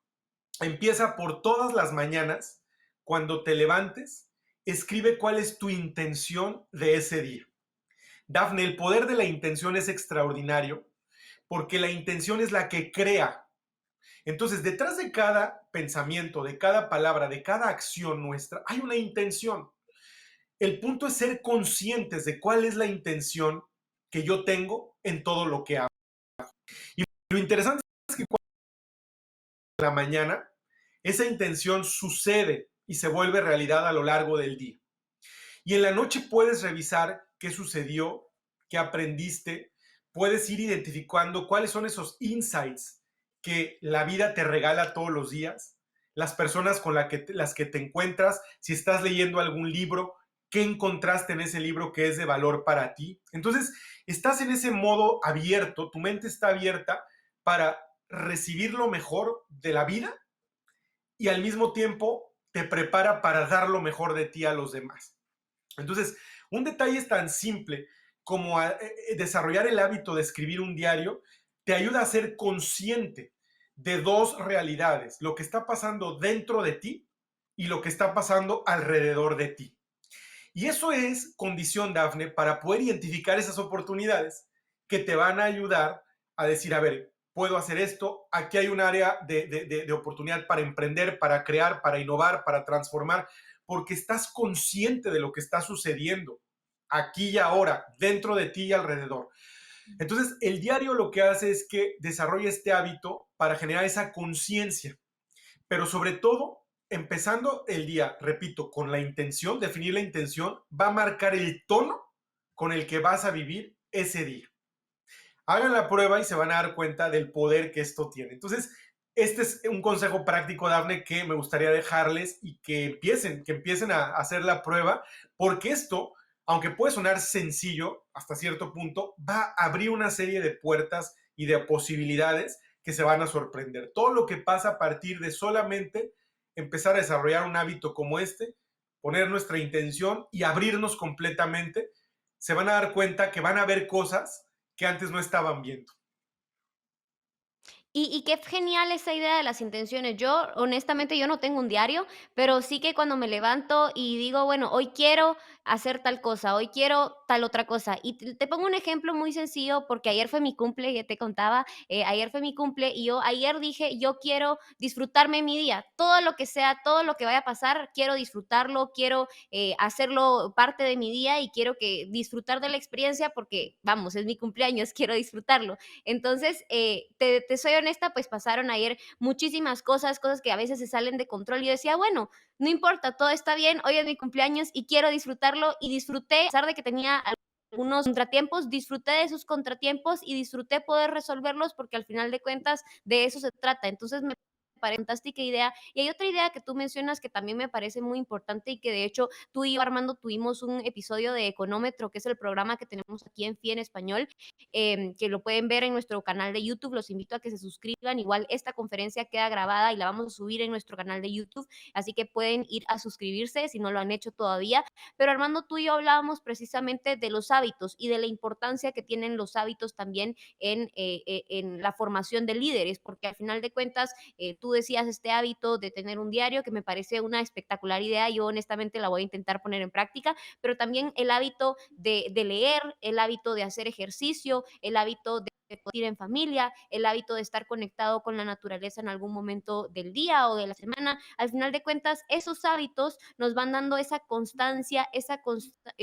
empieza por todas las mañanas, cuando te levantes, escribe cuál es tu intención de ese día. Dafne, el poder de la intención es extraordinario porque la intención es la que crea. Entonces, detrás de cada pensamiento, de cada palabra, de cada acción nuestra, hay una intención. El punto es ser conscientes de cuál es la intención que yo tengo en todo lo que hago. Y lo interesante es que cuando la mañana esa intención sucede y se vuelve realidad a lo largo del día. Y en la noche puedes revisar qué sucedió, qué aprendiste, puedes ir identificando cuáles son esos insights que la vida te regala todos los días, las personas con las que te encuentras, si estás leyendo algún libro, qué encontraste en ese libro que es de valor para ti. Entonces, estás en ese modo abierto, tu mente está abierta para recibir lo mejor de la vida y al mismo tiempo te prepara para dar lo mejor de ti a los demás. Entonces, un detalle es tan simple como desarrollar el hábito de escribir un diario te ayuda a ser consciente de dos realidades, lo que está pasando dentro de ti y lo que está pasando alrededor de ti. Y eso es condición, Dafne, para poder identificar esas oportunidades que te van a ayudar a decir, a ver, puedo hacer esto, aquí hay un área de oportunidad para emprender, para crear, para innovar, para transformar, porque estás consciente de lo que está sucediendo aquí y ahora, dentro de ti y alrededor. Entonces, el diario lo que hace es que desarrolla este hábito para generar esa conciencia, pero sobre todo, empezando el día, repito, con la intención, definir la intención, va a marcar el tono con el que vas a vivir ese día. Hagan la prueba y se van a dar cuenta del poder que esto tiene. Entonces, este es un consejo práctico, Dafne, que me gustaría dejarles y que empiecen a hacer la prueba, porque esto, aunque puede sonar sencillo hasta cierto punto, va a abrir una serie de puertas y de posibilidades que se van a sorprender. Todo lo que pasa a partir de solamente empezar a desarrollar un hábito como este, poner nuestra intención y abrirnos completamente, se van a dar cuenta que van a ver cosas que antes no estaban viendo. Y qué genial esa idea de las intenciones. Yo, honestamente, yo no tengo un diario, pero sí que cuando me levanto y digo, bueno, hoy quiero hacer tal cosa, hoy quiero tal otra cosa. Y te pongo un ejemplo muy sencillo, porque ayer fue mi cumple, ya te contaba, ayer fue mi cumple y yo ayer dije, yo quiero disfrutarme mi día, todo lo que sea, todo lo que vaya a pasar, quiero disfrutarlo, quiero hacerlo parte de mi día y quiero que disfrutar de la experiencia porque, vamos, es mi cumpleaños, quiero disfrutarlo. Entonces, te soy honesta, pues pasaron ayer muchísimas cosas, cosas que a veces se salen de control. Y yo decía, bueno, no importa, todo está bien, hoy es mi cumpleaños y quiero disfrutarlo. Y disfruté, a pesar de que tenía algunos contratiempos, disfruté de esos contratiempos y disfruté poder resolverlos porque al final de cuentas de eso se trata. Entonces me parece fantástica idea. Y hay otra idea que tú mencionas que también me parece muy importante y que de hecho tú y yo, Armando, tuvimos un episodio de Económetro, que es el programa que tenemos aquí en FI en español, que lo pueden ver en nuestro canal de YouTube. Los invito a que se suscriban. Igual esta conferencia queda grabada y la vamos a subir en nuestro canal de YouTube, así que pueden ir a suscribirse si no lo han hecho todavía. Pero Armando, tú y yo hablábamos precisamente de los hábitos y de la importancia que tienen los hábitos también en la formación de líderes, porque al final de cuentas, tú decías este hábito de tener un diario, que me parece una espectacular idea. Yo honestamente la voy a intentar poner en práctica, pero también el hábito de leer, el hábito de hacer ejercicio, el hábito de ir en familia, el hábito de estar conectado con la naturaleza en algún momento del día o de la semana. Al final de cuentas, esos hábitos nos van dando esa constancia, esa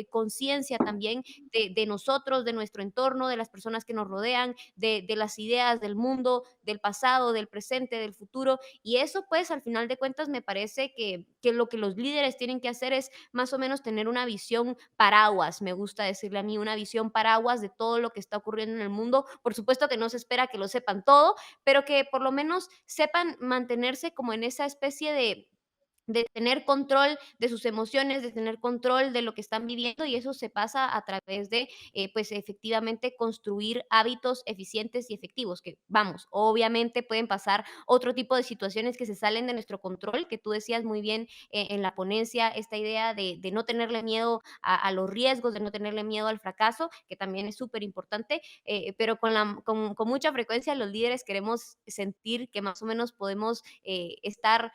conciencia también de nosotros, de nuestro entorno, de las personas que nos rodean, de las ideas del mundo, del pasado, del presente, del futuro. Y eso pues al final de cuentas me parece que lo que los líderes tienen que hacer es más o menos tener una visión paraguas, me gusta decirle a mí, una visión paraguas de todo lo que está ocurriendo en el mundo. Por supuesto que no se espera que lo sepan todo, pero que por lo menos sepan mantenerse como en esa especie de tener control de sus emociones, de tener control de lo que están viviendo, y eso se pasa a través de, pues efectivamente construir hábitos eficientes y efectivos, que vamos, obviamente pueden pasar otro tipo de situaciones que se salen de nuestro control, que tú decías muy bien en la ponencia, esta idea de no tenerle miedo a los riesgos, de no tenerle miedo al fracaso, que también es súper importante, pero con mucha frecuencia los líderes queremos sentir que más o menos podemos estar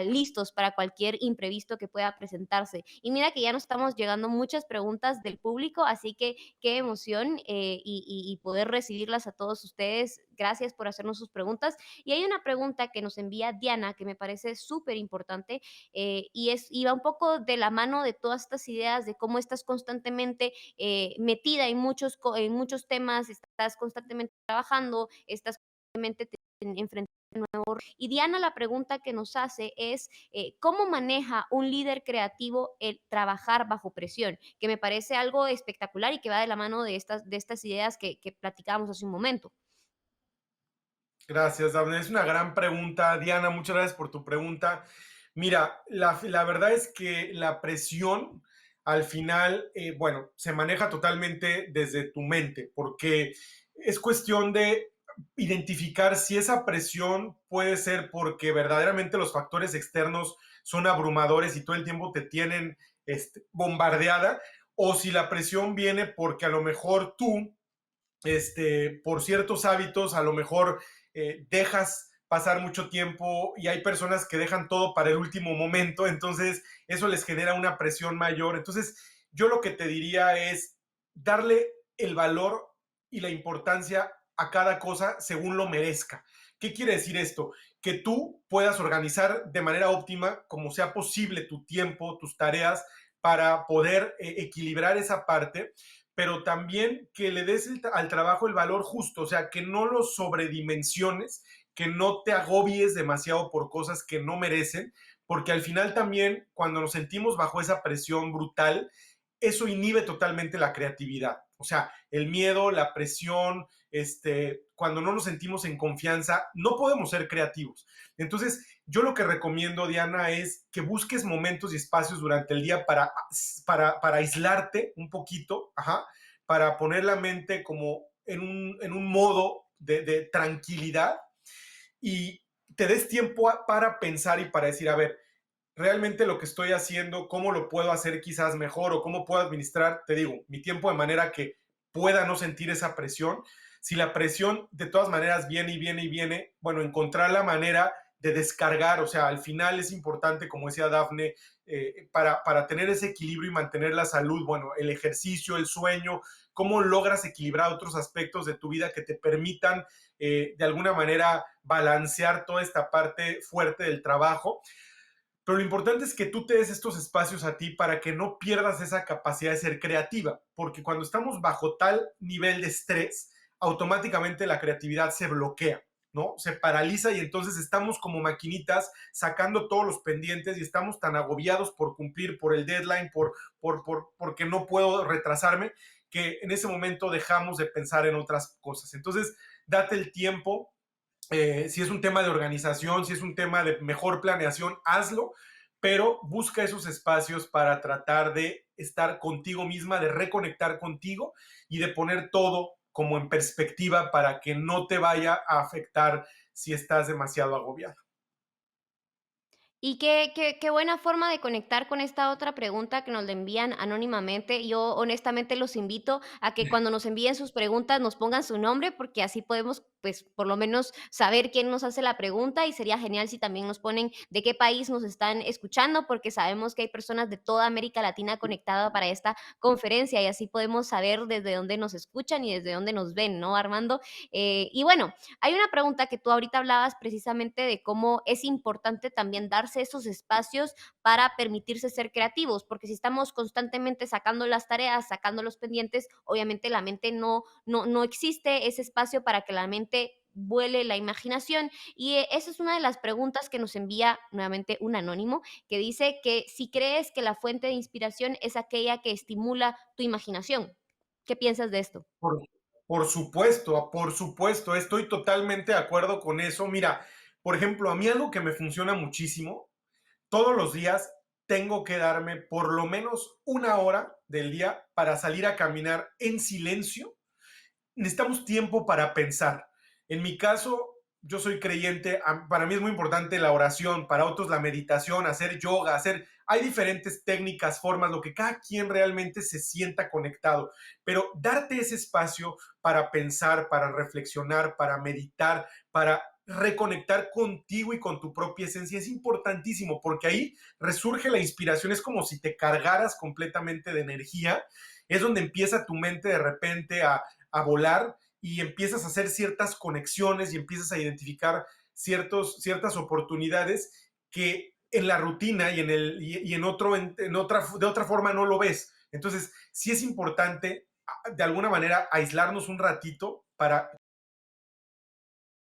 listos para cualquier imprevisto que pueda presentarse. Y mira que ya nos estamos llegando muchas preguntas del público, así que qué emoción y poder recibirlas a todos ustedes. Gracias por hacernos sus preguntas. Y hay una pregunta que nos envía Diana que me parece súper importante, y va un poco de la mano de todas estas ideas de cómo estás constantemente metida en muchos temas, estás constantemente trabajando, estás constantemente enfrentando. Y Diana, la pregunta que nos hace es, ¿cómo maneja un líder creativo el trabajar bajo presión? Que me parece algo espectacular y que va de la mano de estas ideas que platicábamos hace un momento. Gracias, Daphne. Es una gran pregunta. Diana, muchas gracias por tu pregunta. Mira, la verdad es que la presión al final, bueno, se maneja totalmente desde tu mente, porque es cuestión de identificar si esa presión puede ser porque verdaderamente los factores externos son abrumadores y todo el tiempo te tienen bombardeada, o si la presión viene porque a lo mejor tú, por ciertos hábitos, a lo mejor dejas pasar mucho tiempo y hay personas que dejan todo para el último momento, entonces eso les genera una presión mayor. Entonces, yo lo que te diría es darle el valor y la importancia a cada cosa según lo merezca. ¿Qué quiere decir esto? Que tú puedas organizar de manera óptima, como sea posible, tu tiempo, tus tareas, para poder equilibrar esa parte, pero también que le des al trabajo el valor justo, o sea, que no lo sobredimensiones, que no te agobies demasiado por cosas que no merecen, porque al final también cuando nos sentimos bajo esa presión brutal, eso inhibe totalmente la creatividad. O sea, el miedo, la presión, cuando no nos sentimos en confianza, no podemos ser creativos. Entonces, yo lo que recomiendo, Diana, es que busques momentos y espacios durante el día para aislarte un poquito, ajá, para poner la mente como en un modo de tranquilidad y te des tiempo para pensar y para decir, a ver, realmente lo que estoy haciendo, cómo lo puedo hacer quizás mejor o cómo puedo administrar, te digo, mi tiempo de manera que pueda no sentir esa presión. Si la presión de todas maneras viene y viene y viene, bueno, encontrar la manera de descargar, o sea, al final es importante, como decía Dafne, para tener ese equilibrio y mantener la salud, bueno, el ejercicio, el sueño, cómo logras equilibrar otros aspectos de tu vida que te permitan de alguna manera balancear toda esta parte fuerte del trabajo. Pero lo importante es que tú te des estos espacios a ti para que no pierdas esa capacidad de ser creativa, porque cuando estamos bajo tal nivel de estrés, automáticamente la creatividad se bloquea, ¿no? Se paraliza y entonces estamos como maquinitas sacando todos los pendientes y estamos tan agobiados por cumplir, por el deadline, porque no puedo retrasarme, que en ese momento dejamos de pensar en otras cosas. Entonces, date el tiempo, si es un tema de organización, si es un tema de mejor planeación, hazlo, pero busca esos espacios para tratar de estar contigo misma, de reconectar contigo y de poner todo como en perspectiva para que no te vaya a afectar si estás demasiado agobiado. Y qué buena forma de conectar con esta otra pregunta que nos la envían anónimamente. Yo honestamente los invito a que cuando nos envíen sus preguntas nos pongan su nombre, porque así podemos, pues, por lo menos saber quién nos hace la pregunta y sería genial si también nos ponen de qué país nos están escuchando, porque sabemos que hay personas de toda América Latina conectada para esta conferencia y así podemos saber desde dónde nos escuchan y desde dónde nos ven, ¿no, Armando? Y bueno, hay una pregunta que tú ahorita hablabas precisamente de cómo es importante también darse esos espacios para permitirse ser creativos, porque si estamos constantemente sacando las tareas, sacando los pendientes, obviamente la mente no existe ese espacio para que la mente vuele la imaginación. Y esa es una de las preguntas que nos envía nuevamente un anónimo que dice que si crees que la fuente de inspiración es aquella que estimula tu imaginación. ¿Qué piensas de esto? Por, por supuesto, estoy totalmente de acuerdo con eso. Mira, por ejemplo, a mí algo que me funciona muchísimo, todos los días tengo que darme por lo menos una hora del día para salir a caminar en silencio. Necesitamos tiempo para pensar. En mi caso, yo soy creyente, para mí es muy importante la oración, para otros la meditación, hacer yoga, hay diferentes técnicas, formas, lo que cada quien realmente se sienta conectado, pero darte ese espacio para pensar, para reflexionar, para meditar, para reconectar contigo y con tu propia esencia es importantísimo porque ahí resurge la inspiración, es como si te cargaras completamente de energía, es donde empieza tu mente de repente a volar y empiezas a hacer ciertas conexiones y empiezas a identificar ciertas oportunidades que en la rutina y de otra forma no lo ves. Entonces, sí es importante de alguna manera aislarnos un ratito para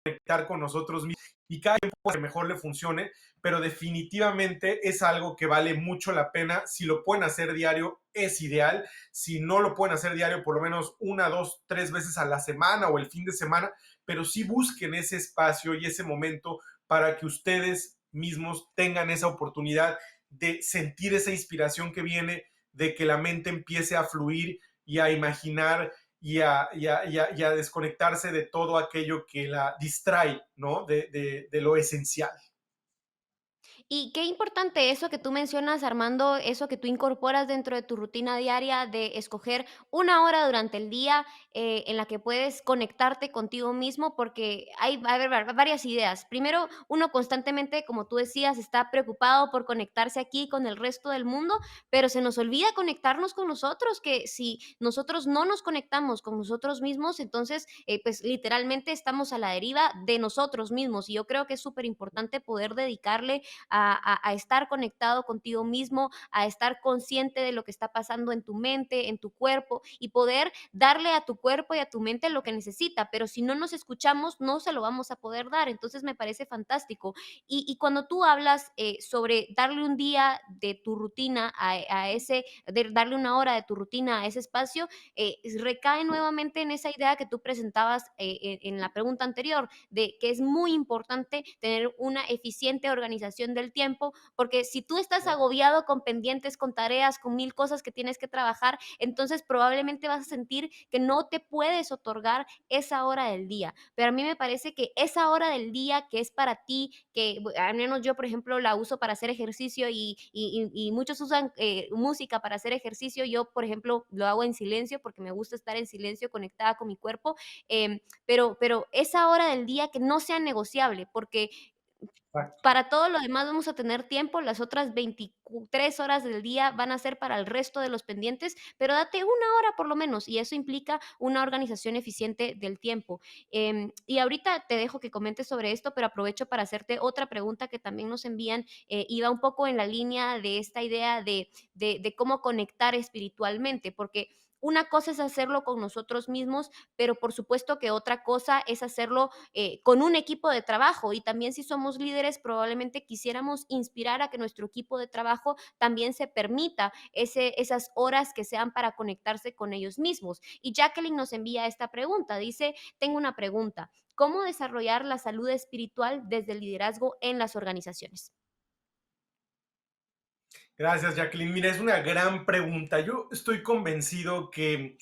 conectar con nosotros mismos y cada tiempo que mejor le funcione, pero definitivamente es algo que vale mucho la pena. Si lo pueden hacer diario, es ideal. Si no lo pueden hacer diario, por lo menos una, dos, tres veces a la semana o el fin de semana, pero sí busquen ese espacio y ese momento para que ustedes mismos tengan esa oportunidad de sentir esa inspiración que viene, de que la mente empiece a fluir y a imaginar y a desconectarse de todo aquello que la distrae, ¿no? De lo esencial. Y qué importante eso que tú mencionas, Armando, eso que tú incorporas dentro de tu rutina diaria de escoger una hora durante el día en la que puedes conectarte contigo mismo, porque hay va a haber varias ideas. Primero, uno constantemente, como tú decías, está preocupado por conectarse aquí con el resto del mundo, pero se nos olvida conectarnos con nosotros, que si nosotros no nos conectamos con nosotros mismos, entonces, pues literalmente estamos a la deriva de nosotros mismos. Y yo creo que es súper importante poder dedicarle a estar conectado contigo mismo, a estar consciente de lo que está pasando en tu mente, en tu cuerpo y poder darle a tu cuerpo y a tu mente lo que necesita. Pero si no nos escuchamos, no se lo vamos a poder dar. Entonces me parece fantástico. Y cuando tú hablas sobre darle un día de tu rutina a ese, de darle una hora de tu rutina a ese espacio, recae nuevamente en esa idea que tú presentabas en la pregunta anterior, de que es muy importante tener una eficiente organización del tiempo, porque si tú estás agobiado con pendientes, con tareas, con mil cosas que tienes que trabajar, entonces probablemente vas a sentir que no te puedes otorgar esa hora del día. Pero a mí me parece que esa hora del día que es para ti, que al menos yo, por ejemplo, la uso para hacer ejercicio y muchos usan música para hacer ejercicio, yo, por ejemplo, lo hago en silencio porque me gusta estar en silencio conectada con mi cuerpo, pero esa hora del día que no sea negociable, porque para todo lo demás vamos a tener tiempo, las otras 23 horas del día van a ser para el resto de los pendientes, pero date una hora por lo menos, y eso implica una organización eficiente del tiempo. Y ahorita te dejo que comentes sobre esto, pero aprovecho para hacerte otra pregunta que también nos envían, y va un poco en la línea de esta idea de cómo conectar espiritualmente, porque una cosa es hacerlo con nosotros mismos, pero por supuesto que otra cosa es hacerlo con un equipo de trabajo. Y también si somos líderes, probablemente quisiéramos inspirar a que nuestro equipo de trabajo también se permita esas horas que sean para conectarse con ellos mismos. Y Jacqueline nos envía esta pregunta. Dice, tengo una pregunta. ¿Cómo desarrollar la salud espiritual desde el liderazgo en las organizaciones? Gracias, Jacqueline. Mira, es una gran pregunta. Yo estoy convencido que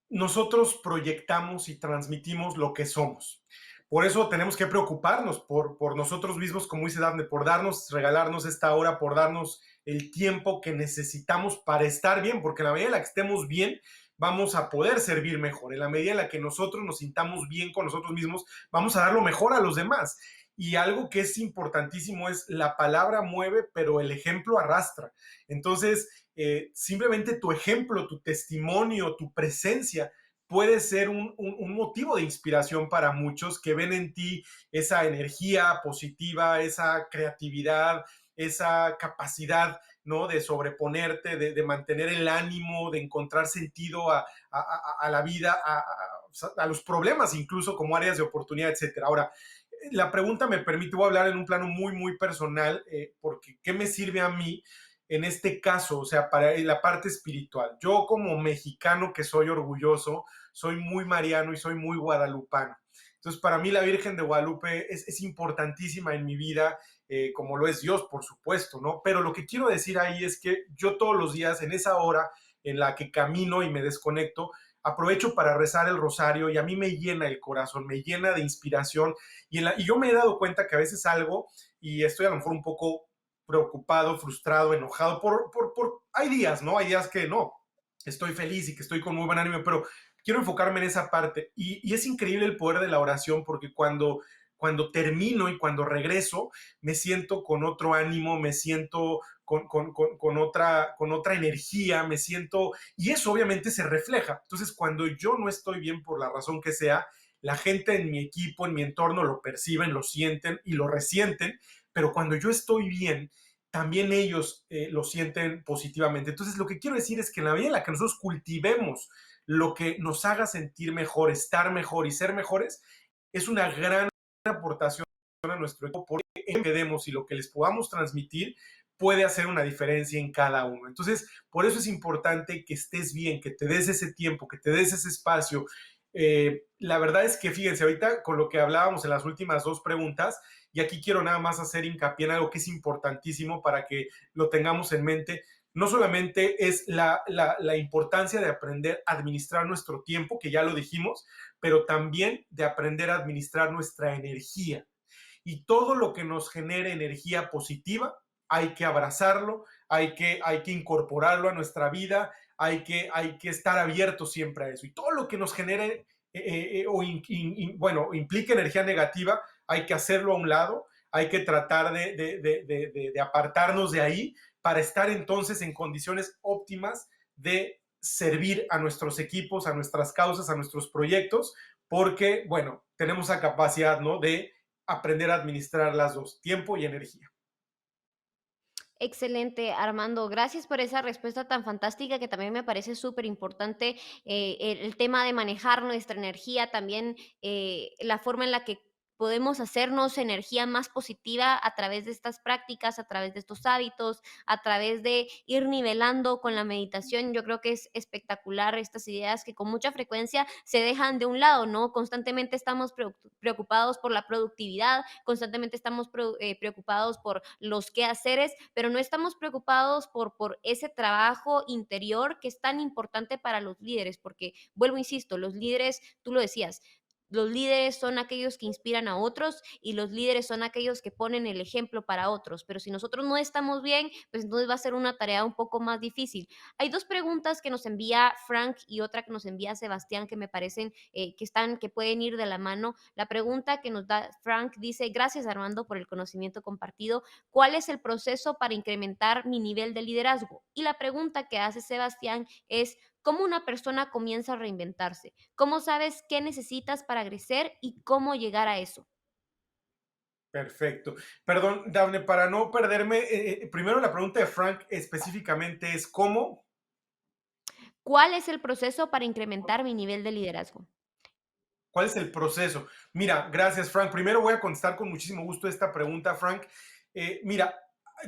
nosotros proyectamos y transmitimos lo que somos. Por eso tenemos que preocuparnos por nosotros mismos, como dice Dafne, por darnos, regalarnos esta hora, por darnos el tiempo que necesitamos para estar bien, porque en la medida en la que estemos bien, vamos a poder servir mejor. En la medida en la que nosotros nos sintamos bien con nosotros mismos, vamos a dar lo mejor a los demás. Y algo que es importantísimo es la palabra mueve, pero el ejemplo arrastra. Entonces, simplemente tu ejemplo, tu testimonio, tu presencia puede ser un motivo de inspiración para muchos que ven en ti esa energía positiva, esa creatividad, esa capacidad, ¿no? De sobreponerte, de mantener el ánimo, de encontrar sentido a la vida, a los problemas incluso como áreas de oportunidad, etcétera. Ahora, la pregunta me permite, voy a hablar en un plano muy, muy personal, porque ¿qué me sirve a mí en este caso? O sea, para la parte espiritual. Yo como mexicano que soy orgulloso, soy muy mariano y soy muy guadalupano. Entonces, para mí la Virgen de Guadalupe es importantísima en mi vida, como lo es Dios, por supuesto, ¿no? Pero lo que quiero decir ahí es que yo todos los días, en esa hora en la que camino y me desconecto, aprovecho para rezar el rosario y a mí me llena el corazón, me llena de inspiración y yo me he dado cuenta que a veces algo y estoy a lo mejor un poco preocupado, frustrado, enojado hay días, ¿no? Hay días que no, estoy feliz y que estoy con muy buen ánimo, pero quiero enfocarme en esa parte y es increíble el poder de la oración porque cuando termino y cuando regreso, me siento con otro ánimo, me siento con otra energía, me siento, y eso obviamente se refleja. Entonces, cuando yo no estoy bien por la razón que sea, la gente en mi equipo, en mi entorno lo perciben, lo sienten y lo resienten, pero cuando yo estoy bien, también ellos lo sienten positivamente. Entonces, lo que quiero decir es que en la medida en la que nosotros cultivemos lo que nos haga sentir mejor, estar mejor y ser mejores, es una gran aportación a nuestro equipo, porque lo que demos y lo que les podamos transmitir puede hacer una diferencia en cada uno. Entonces, por eso es importante que estés bien, que te des ese tiempo, que te des ese espacio. La verdad es que, fíjense, ahorita con lo que hablábamos en las últimas dos preguntas, y aquí quiero nada más hacer hincapié en algo que es importantísimo para que lo tengamos en mente. no solamente es la importancia de aprender a administrar nuestro tiempo, que ya lo dijimos, pero también de aprender a administrar nuestra energía. Y todo lo que nos genere energía positiva, hay que abrazarlo, hay que incorporarlo a nuestra vida, hay que estar abiertos siempre a eso. Y todo lo que nos genere bueno, implica energía negativa, hay que hacerlo a un lado, hay que tratar de apartarnos de ahí para estar entonces en condiciones óptimas de servir a nuestros equipos, a nuestras causas, a nuestros proyectos, porque, bueno, tenemos la capacidad, ¿no?, de aprender a administrar las dos, tiempo y energía. Excelente, Armando. Gracias por esa respuesta tan fantástica que también me parece súper importante el tema de manejar nuestra energía, también la forma en la que podemos hacernos energía más positiva a través de estas prácticas, a través de estos hábitos, a través de ir nivelando con la meditación. Yo creo que es espectacular estas ideas que con mucha frecuencia se dejan de un lado, ¿no? Constantemente estamos preocupados por la productividad, constantemente estamos preocupados por los quehaceres, pero no estamos preocupados por ese trabajo interior que es tan importante para los líderes, porque vuelvo, insisto, los líderes, tú lo decías, los líderes son aquellos que inspiran a otros y los líderes son aquellos que ponen el ejemplo para otros. Pero si nosotros no estamos bien, pues entonces va a ser una tarea un poco más difícil. Hay dos preguntas que nos envía Frank y otra que nos envía Sebastián que me parecen que pueden ir de la mano. La pregunta que nos da Frank dice: gracias, Armando, por el conocimiento compartido. ¿Cuál es el proceso para incrementar mi nivel de liderazgo? Y la pregunta que hace Sebastián es: ¿cómo una persona comienza a reinventarse? ¿Cómo sabes qué necesitas para crecer y cómo llegar a eso? Perfecto. Perdón, Dafne, para no perderme, primero la pregunta de Frank específicamente es ¿cómo? ¿Cuál es el proceso para incrementar mi nivel de liderazgo? ¿Cuál es el proceso? Mira, gracias, Frank. Primero voy a contestar con muchísimo gusto esta pregunta, Frank. Mira,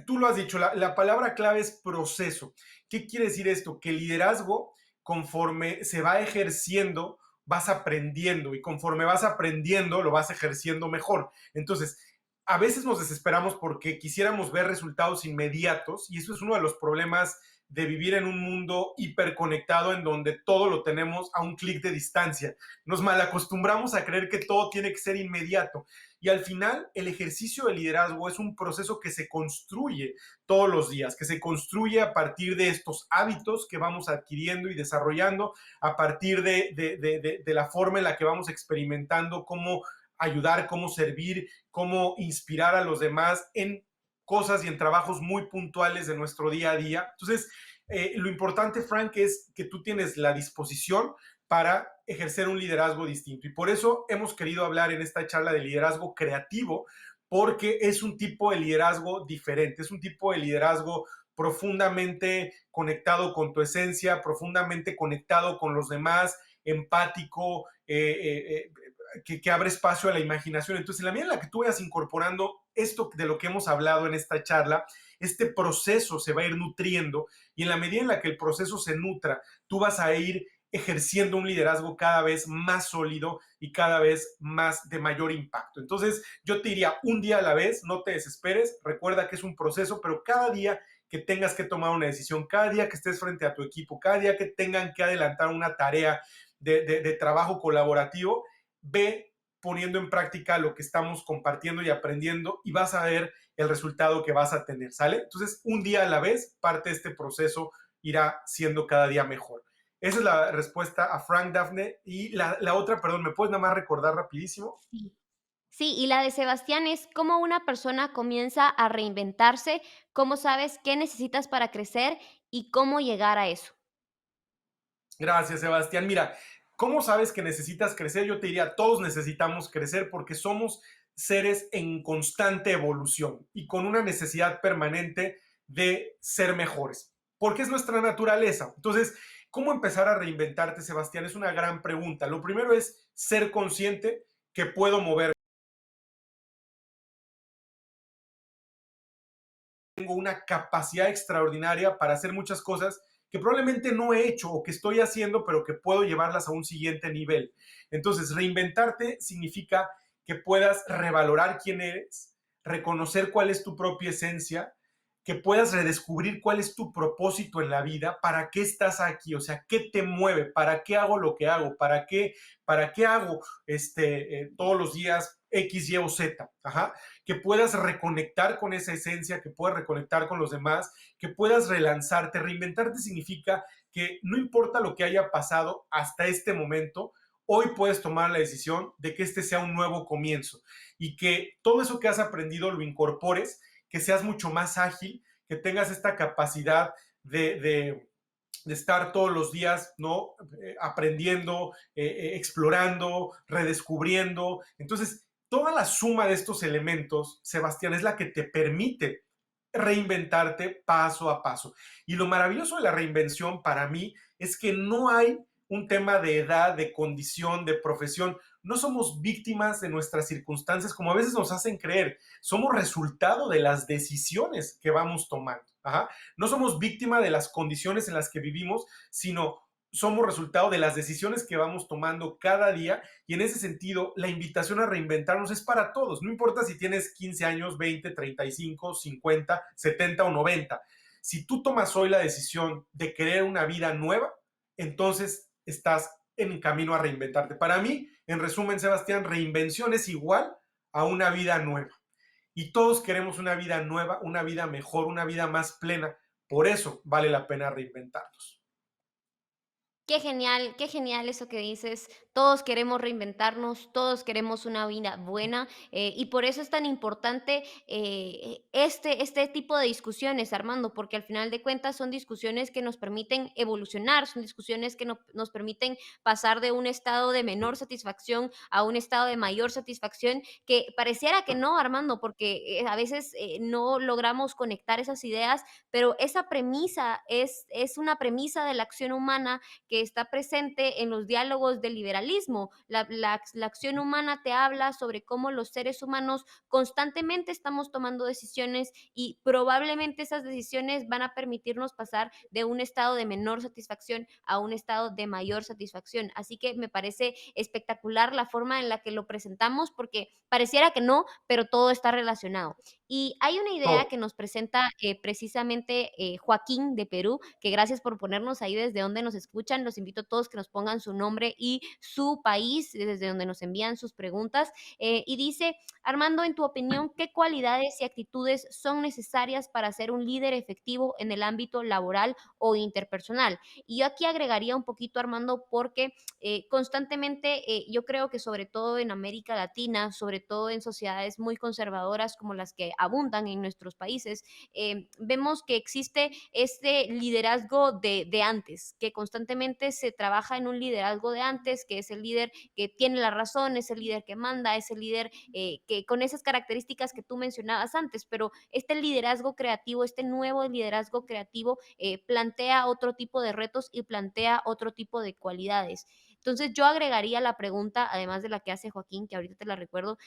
tú lo has dicho, la palabra clave es proceso. ¿Qué quiere decir esto? Que el liderazgo, conforme se va ejerciendo, vas aprendiendo y conforme vas aprendiendo, lo vas ejerciendo mejor. Entonces, a veces nos desesperamos porque quisiéramos ver resultados inmediatos y eso es uno de los problemas de vivir en un mundo hiperconectado en donde todo lo tenemos a un clic de distancia. Nos malacostumbramos a creer que todo tiene que ser inmediato. Y al final, el ejercicio de liderazgo es un proceso que se construye todos los días, que se construye a partir de estos hábitos que vamos adquiriendo y desarrollando, a partir de la forma en la que vamos experimentando cómo ayudar, cómo servir, cómo inspirar a los demás en cosas y en trabajos muy puntuales de nuestro día a día. Entonces, lo importante, Frank, es que tú tienes la disposición para ejercer un liderazgo distinto. Y por eso hemos querido hablar en esta charla de liderazgo creativo, porque es un tipo de liderazgo diferente, es un tipo de liderazgo profundamente conectado con tu esencia, profundamente conectado con los demás, empático, que abre espacio a la imaginación. Entonces, en la medida en la que tú vayas incorporando esto de lo que hemos hablado en esta charla, este proceso se va a ir nutriendo y en la medida en la que el proceso se nutra, tú vas a ir ejerciendo un liderazgo cada vez más sólido y cada vez más de mayor impacto. Entonces, yo te diría, un día a la vez, no te desesperes, recuerda que es un proceso, pero cada día que tengas que tomar una decisión, cada día que estés frente a tu equipo, cada día que tengan que adelantar una tarea de trabajo colaborativo, ve poniendo en práctica lo que estamos compartiendo y aprendiendo y vas a ver el resultado que vas a tener, ¿sale? Entonces, un día a la vez, parte de este proceso irá siendo cada día mejor. Esa es la respuesta a Frank, Dafne. Y la otra, perdón, ¿me puedes nada más recordar rapidísimo? Sí. Sí, y la de Sebastián es cómo una persona comienza a reinventarse, cómo sabes qué necesitas para crecer y cómo llegar a eso. Gracias, Sebastián. Mira, ¿cómo sabes que necesitas crecer? Yo te diría, todos necesitamos crecer porque somos seres en constante evolución y con una necesidad permanente de ser mejores, porque es nuestra naturaleza. Entonces, ¿cómo empezar a reinventarte, Sebastián? Es una gran pregunta. Lo primero es ser consciente que puedo mover. Tengo una capacidad extraordinaria para hacer muchas cosas que probablemente no he hecho o que estoy haciendo, pero que puedo llevarlas a un siguiente nivel. Entonces, reinventarte significa que puedas revalorar quién eres, reconocer cuál es tu propia esencia, que puedas redescubrir cuál es tu propósito en la vida, para qué estás aquí, o sea, qué te mueve, para qué hago lo que hago, para qué hago todos los días X, Y o Z, ajá, que puedas reconectar con esa esencia, que puedas reconectar con los demás, que puedas relanzarte. Reinventarte significa que no importa lo que haya pasado hasta este momento, hoy puedes tomar la decisión de que este sea un nuevo comienzo y que todo eso que has aprendido lo incorpores, que seas mucho más ágil, que tengas esta capacidad de estar todos los días, ¿no? Aprendiendo, explorando, redescubriendo. Entonces, toda la suma de estos elementos, Sebastián, es la que te permite reinventarte paso a paso. Y lo maravilloso de la reinvención para mí es que no hay un tema de edad, de condición, de profesión. No somos víctimas de nuestras circunstancias como a veces nos hacen creer. Somos resultado de las decisiones que vamos tomando. Ajá. No somos víctima de las condiciones en las que vivimos, sino somos resultado de las decisiones que vamos tomando cada día, y en ese sentido la invitación a reinventarnos es para todos, no importa si tienes 15 años, 20, 35, 50, 70 o 90. Si tú tomas hoy la decisión de querer una vida nueva, entonces estás en camino a reinventarte. Para mí, en resumen, Sebastián, reinvención es igual a una vida nueva. Y todos queremos una vida nueva, una vida mejor, una vida más plena. Por eso vale la pena reinventarnos. Qué genial eso que dices. Todos queremos reinventarnos, todos queremos una vida buena, y por eso es tan importante este tipo de discusiones, Armando, porque al final de cuentas son discusiones que nos permiten evolucionar, son discusiones que nos permiten pasar de un estado de menor satisfacción a un estado de mayor satisfacción, que pareciera que no, Armando, porque a veces no logramos conectar esas ideas, pero esa premisa es una premisa de la acción humana que está presente en los diálogos del liberalismo. La acción humana te habla sobre cómo los seres humanos constantemente estamos tomando decisiones y probablemente esas decisiones van a permitirnos pasar de un estado de menor satisfacción a un estado de mayor satisfacción. Así que me parece espectacular la forma en la que lo presentamos porque pareciera que no, pero todo está relacionado. Y hay una idea Todo. que nos presenta precisamente Joaquín de Perú, que gracias por ponernos ahí desde donde nos escuchan. Los invito a todos que nos pongan su nombre y su país desde donde nos envían sus preguntas. Y dice, Armando, en tu opinión, ¿qué cualidades y actitudes son necesarias para ser un líder efectivo en el ámbito laboral o interpersonal? Y yo aquí agregaría un poquito, Armando, porque constantemente yo creo que sobre todo en América Latina, sobre todo en sociedades muy conservadoras como las que abundan en nuestros países, vemos que existe este liderazgo de antes, que constantemente se trabaja en un liderazgo de antes, que es el líder que tiene la razón, es el líder que manda, es el líder que con esas características que tú mencionabas antes, pero este liderazgo creativo, este nuevo liderazgo creativo plantea otro tipo de retos y plantea otro tipo de cualidades. Entonces yo agregaría la pregunta, además de la que hace Joaquín, que ahorita te la recuerdo,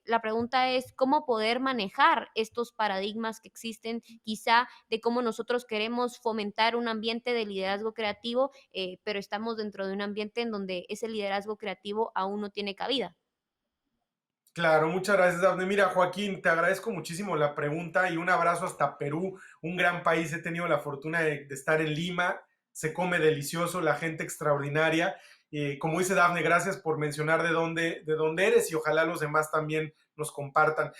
la pregunta es cómo poder manejar estos paradigmas que existen, quizá de cómo nosotros queremos fomentar un ambiente de liderazgo creativo, pero estamos dentro de un ambiente en donde ese liderazgo creativo aún no tiene cabida. Claro, muchas gracias, Dafne. Mira, Joaquín, te agradezco muchísimo la pregunta y un abrazo hasta Perú, un gran país. He tenido la fortuna de estar en Lima, se come delicioso, la gente extraordinaria. Como dice Dafne, gracias por mencionar de dónde eres y ojalá los demás también nos compartan.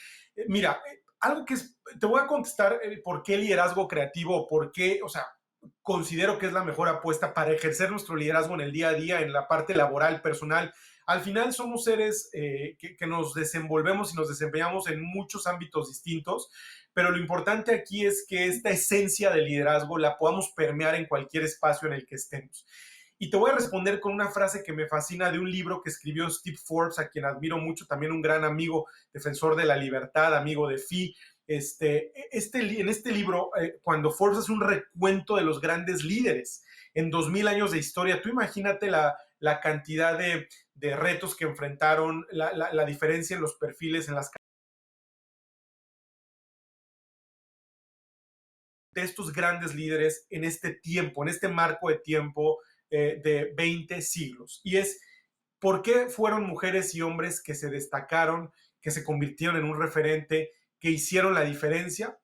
Mira, algo que te voy a contestar por qué liderazgo creativo, por qué, o sea, considero que es la mejor apuesta para ejercer nuestro liderazgo en el día a día, en la parte laboral, personal. Al final somos seres que nos desenvolvemos y nos desempeñamos en muchos ámbitos distintos, pero lo importante aquí es que esta esencia de liderazgo la podamos permear en cualquier espacio en el que estemos. Y te voy a responder con una frase que me fascina de un libro que escribió Steve Forbes, a quien admiro mucho, también un gran amigo, defensor de la libertad, amigo de FI. En este libro, cuando Forbes hace un recuento de los grandes líderes en 2000 años de historia, tú imagínate la cantidad de retos que enfrentaron, la diferencia en los perfiles, en las de estos grandes líderes en este tiempo, en este marco de tiempo de 20 siglos. Y es por qué fueron mujeres y hombres que se destacaron, que se convirtieron en un referente, que hicieron la diferencia.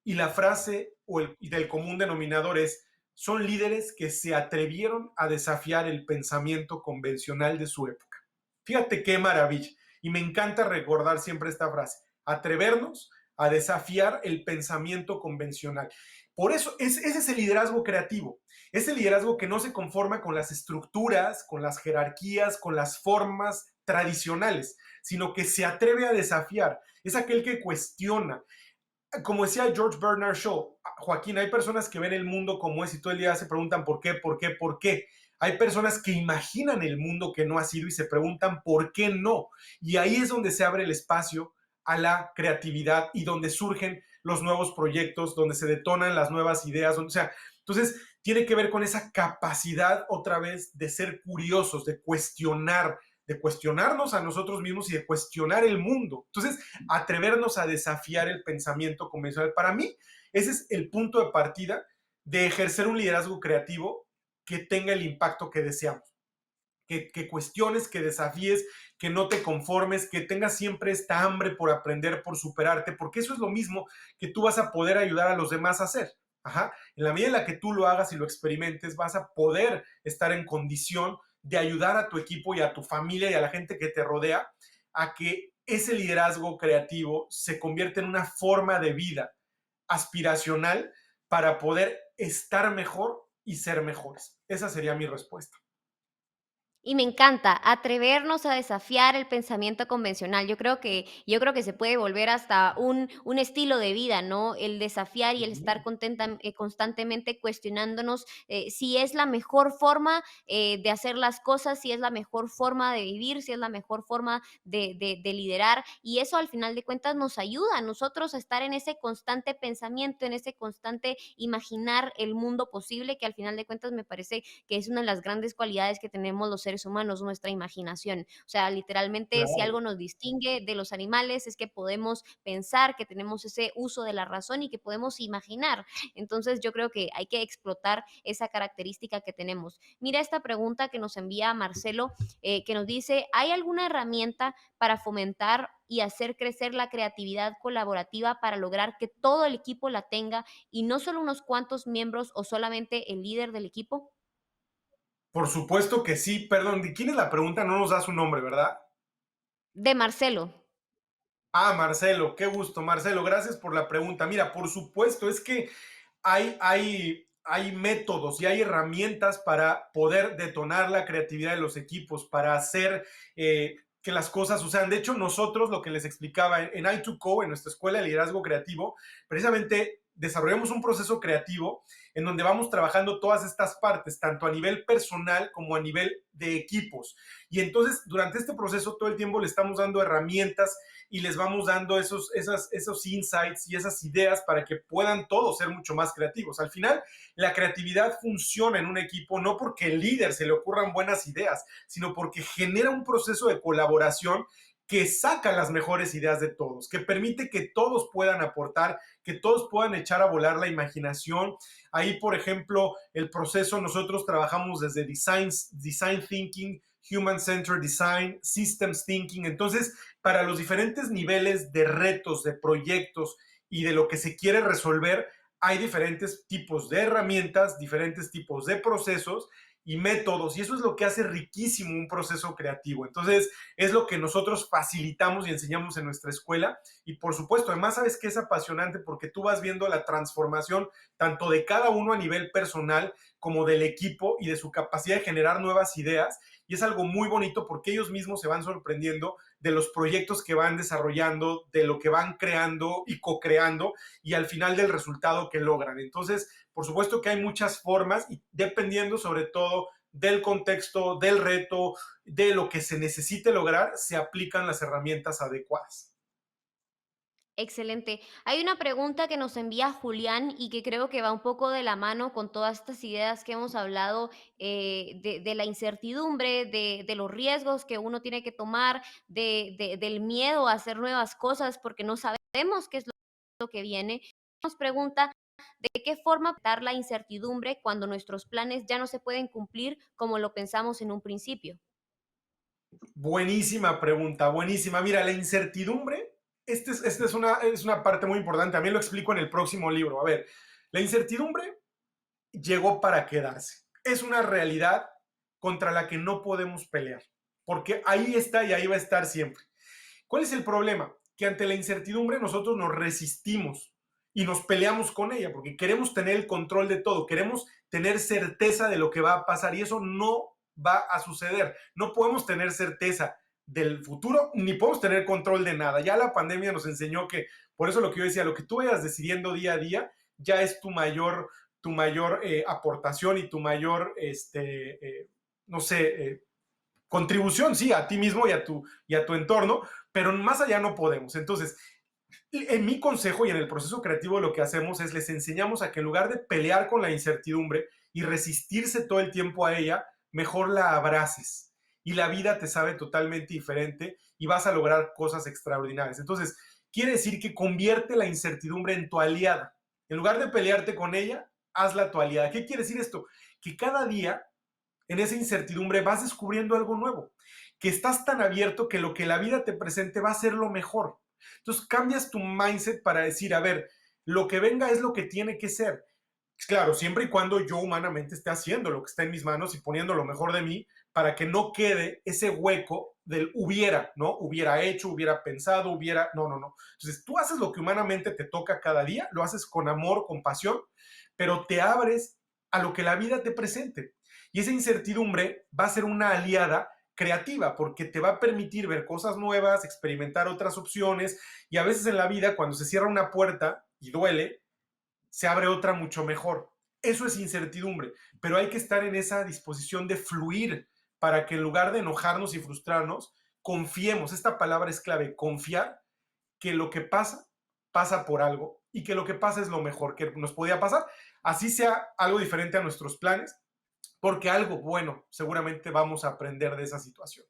Y la frase y del común denominador es, son líderes que se atrevieron a desafiar el pensamiento convencional de su época. Fíjate qué maravilla. Y me encanta recordar siempre esta frase, atrevernos a desafiar el pensamiento convencional. Por eso, ese es el liderazgo creativo. Es el liderazgo que no se conforma con las estructuras, con las jerarquías, con las formas tradicionales, sino que se atreve a desafiar. Es aquel que cuestiona, como decía George Bernard Shaw, Joaquín, hay personas que ven el mundo como es y todo el día se preguntan por qué, por qué, por qué. Hay personas que imaginan el mundo que no ha sido y se preguntan por qué no. Y ahí es donde se abre el espacio a la creatividad y donde surgen los nuevos proyectos, donde se detonan las nuevas ideas. O sea, entonces tiene que ver con esa capacidad otra vez de ser curiosos, de cuestionarnos a nosotros mismos y de cuestionar el mundo. Entonces, atrevernos a desafiar el pensamiento convencional. Para mí, ese es el punto de partida de ejercer un liderazgo creativo que tenga el impacto que deseamos. Que cuestiones, que desafíes, que no te conformes, que tengas siempre esta hambre por aprender, por superarte, porque eso es lo mismo que tú vas a poder ayudar a los demás a hacer. Ajá. En la medida en la que tú lo hagas y lo experimentes, vas a poder estar en condición de ayudar a tu equipo y a tu familia y a la gente que te rodea a que ese liderazgo creativo se convierta en una forma de vida aspiracional para poder estar mejor y ser mejores. Esa sería mi respuesta. Y me encanta atrevernos a desafiar el pensamiento convencional. Yo creo que se puede volver hasta un estilo de vida, ¿no? El desafiar y el estar constantemente cuestionándonos si es la mejor forma de hacer las cosas, si es la mejor forma de vivir, si es la mejor forma de liderar. Y eso al final de cuentas nos ayuda a nosotros a estar en ese constante pensamiento, en ese constante imaginar el mundo posible, que al final de cuentas me parece que es una de las grandes cualidades que tenemos los seres humanos, nuestra imaginación. O sea, literalmente, si Claro. algo nos distingue de los animales es que podemos pensar, que tenemos ese uso de la razón y que podemos imaginar. Entonces, yo creo que hay que explotar esa característica que tenemos. Mira esta pregunta que nos envía Marcelo, que nos dice, ¿hay alguna herramienta para fomentar y hacer crecer la creatividad colaborativa para lograr que todo el equipo la tenga y no solo unos cuantos miembros o solamente el líder del equipo? Por supuesto que sí. Perdón, ¿de quién es la pregunta? No nos da su nombre, ¿verdad? De Marcelo. Ah, Marcelo, qué gusto, Marcelo, gracias por la pregunta. Mira, por supuesto, es que hay métodos y hay herramientas para poder detonar la creatividad de los equipos, para hacer que las cosas sucedan. De hecho, nosotros, lo que les explicaba en I2Co, en nuestra escuela de liderazgo creativo, precisamente desarrollamos un proceso creativo en donde vamos trabajando todas estas partes, tanto a nivel personal como a nivel de equipos. Y entonces, durante este proceso, todo el tiempo le estamos dando herramientas y les vamos dando esos insights y esas ideas para que puedan todos ser mucho más creativos. Al final, la creatividad funciona en un equipo no porque el líder se le ocurran buenas ideas, sino porque genera un proceso de colaboración que saca las mejores ideas de todos, que permite que todos puedan aportar, que todos puedan echar a volar la imaginación. Ahí, por ejemplo, el proceso, nosotros trabajamos desde design thinking, human centered design, systems thinking. Entonces, para los diferentes niveles de retos, de proyectos y de lo que se quiere resolver, hay diferentes tipos de herramientas, diferentes tipos de procesos y métodos, y eso es lo que hace riquísimo un proceso creativo. Entonces, es lo que nosotros facilitamos y enseñamos en nuestra escuela, y por supuesto, además sabes que es apasionante porque tú vas viendo la transformación tanto de cada uno a nivel personal como del equipo y de su capacidad de generar nuevas ideas, y es algo muy bonito porque ellos mismos se van sorprendiendo de los proyectos que van desarrollando, de lo que van creando y co-creando y al final del resultado que logran. Entonces, por supuesto que hay muchas formas y dependiendo sobre todo del contexto, del reto, de lo que se necesite lograr, se aplican las herramientas adecuadas. Excelente. Hay una pregunta que nos envía Julián y que creo que va un poco de la mano con todas estas ideas que hemos hablado de la incertidumbre, de los riesgos que uno tiene que tomar, del miedo a hacer nuevas cosas porque no sabemos qué es lo que viene. Nos pregunta de qué forma dar la incertidumbre cuando nuestros planes ya no se pueden cumplir como lo pensamos en un principio. Buenísima pregunta, buenísima. Mira, la incertidumbre Esta es una parte muy importante. También lo explico en el próximo libro. A ver, la incertidumbre llegó para quedarse. Es una realidad contra la que no podemos pelear, porque ahí está y ahí va a estar siempre. ¿Cuál es el problema? Que ante la incertidumbre nosotros nos resistimos y nos peleamos con ella, porque queremos tener el control de todo, queremos tener certeza de lo que va a pasar y eso no va a suceder. No podemos tener certeza del futuro ni podemos tener control de nada. Ya la pandemia nos enseñó que, por eso lo que yo decía, lo que tú vayas decidiendo día a día ya es tu mayor aportación y tu mayor, no sé, contribución, sí, a ti mismo y a tu entorno, pero más allá no podemos. Entonces, en mi consejo y en el proceso creativo lo que hacemos es les enseñamos a que en lugar de pelear con la incertidumbre y resistirse todo el tiempo a ella, mejor la abraces y la vida te sabe totalmente diferente y vas a lograr cosas extraordinarias. Entonces, quiere decir que convierte la incertidumbre en tu aliada. En lugar de pelearte con ella, hazla tu aliada. ¿Qué quiere decir esto? Que cada día en esa incertidumbre vas descubriendo algo nuevo, que estás tan abierto que lo que la vida te presente va a ser lo mejor. Entonces cambias tu mindset para decir, a ver, lo que venga es lo que tiene que ser. Claro, siempre y cuando yo humanamente esté haciendo lo que está en mis manos y poniendo lo mejor de mí para que no quede ese hueco del hubiera, ¿no? Hubiera hecho, hubiera pensado, hubiera... No, no, no. Entonces tú haces lo que humanamente te toca cada día, lo haces con amor, con pasión, pero te abres a lo que la vida te presente. Y esa incertidumbre va a ser una aliada creativa porque te va a permitir ver cosas nuevas, experimentar otras opciones y a veces en la vida cuando se cierra una puerta y duele, se abre otra mucho mejor. Eso es incertidumbre, pero hay que estar en esa disposición de fluir para que en lugar de enojarnos y frustrarnos, confiemos. Esta palabra es clave, confiar que lo que pasa, pasa por algo y que lo que pasa es lo mejor que nos podía pasar. Así sea algo diferente a nuestros planes, porque algo bueno seguramente vamos a aprender de esa situación.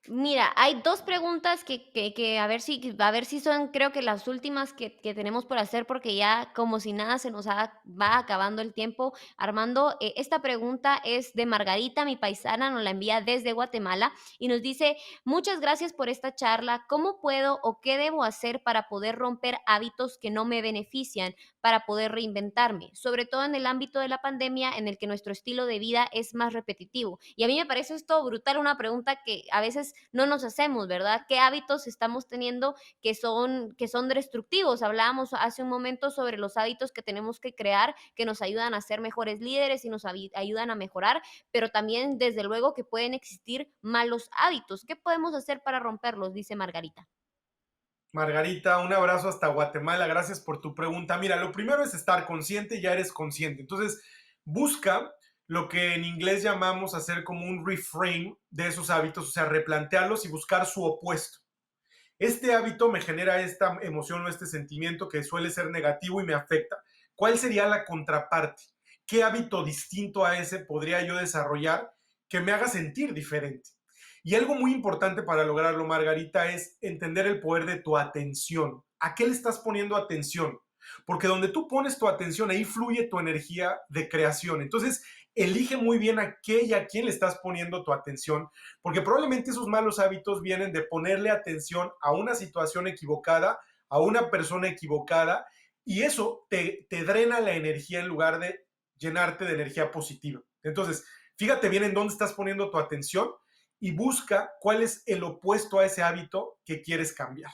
Mira, hay 2 preguntas que a ver si son, creo que las últimas que tenemos por hacer, porque ya como si nada se nos va acabando el tiempo. Armando, esta pregunta es de Margarita, mi paisana, nos la envía desde Guatemala y nos dice: "Muchas gracias por esta charla. ¿Cómo puedo o qué debo hacer para poder romper hábitos que no me benefician, para poder reinventarme? Sobre todo en el ámbito de la pandemia, en el que nuestro estilo de vida es más repetitivo". Y a mí me parece esto brutal, una pregunta que a veces no nos hacemos, ¿verdad? ¿Qué hábitos estamos teniendo que son destructivos? Hablábamos hace un momento sobre los hábitos que tenemos que crear, que nos ayudan a ser mejores líderes y nos ayudan a mejorar, pero también desde luego que pueden existir malos hábitos. ¿Qué podemos hacer para romperlos? Dice Margarita. Margarita, un abrazo hasta Guatemala. Gracias por tu pregunta. Mira, lo primero es estar consciente, ya eres consciente. Entonces, busca lo que en inglés llamamos hacer como un reframe de esos hábitos, o sea, replantearlos y buscar su opuesto. Este hábito me genera esta emoción o este sentimiento que suele ser negativo y me afecta. ¿Cuál sería la contraparte? ¿Qué hábito distinto a ese podría yo desarrollar que me haga sentir diferente? Y algo muy importante para lograrlo, Margarita, es entender el poder de tu atención. ¿A qué le estás poniendo atención? Porque donde tú pones tu atención, ahí fluye tu energía de creación. Entonces, elige muy bien a qué y a quién le estás poniendo tu atención, porque probablemente esos malos hábitos vienen de ponerle atención a una situación equivocada, a una persona equivocada, y eso te drena la energía en lugar de llenarte de energía positiva. Entonces, fíjate bien en dónde estás poniendo tu atención y busca cuál es el opuesto a ese hábito que quieres cambiar.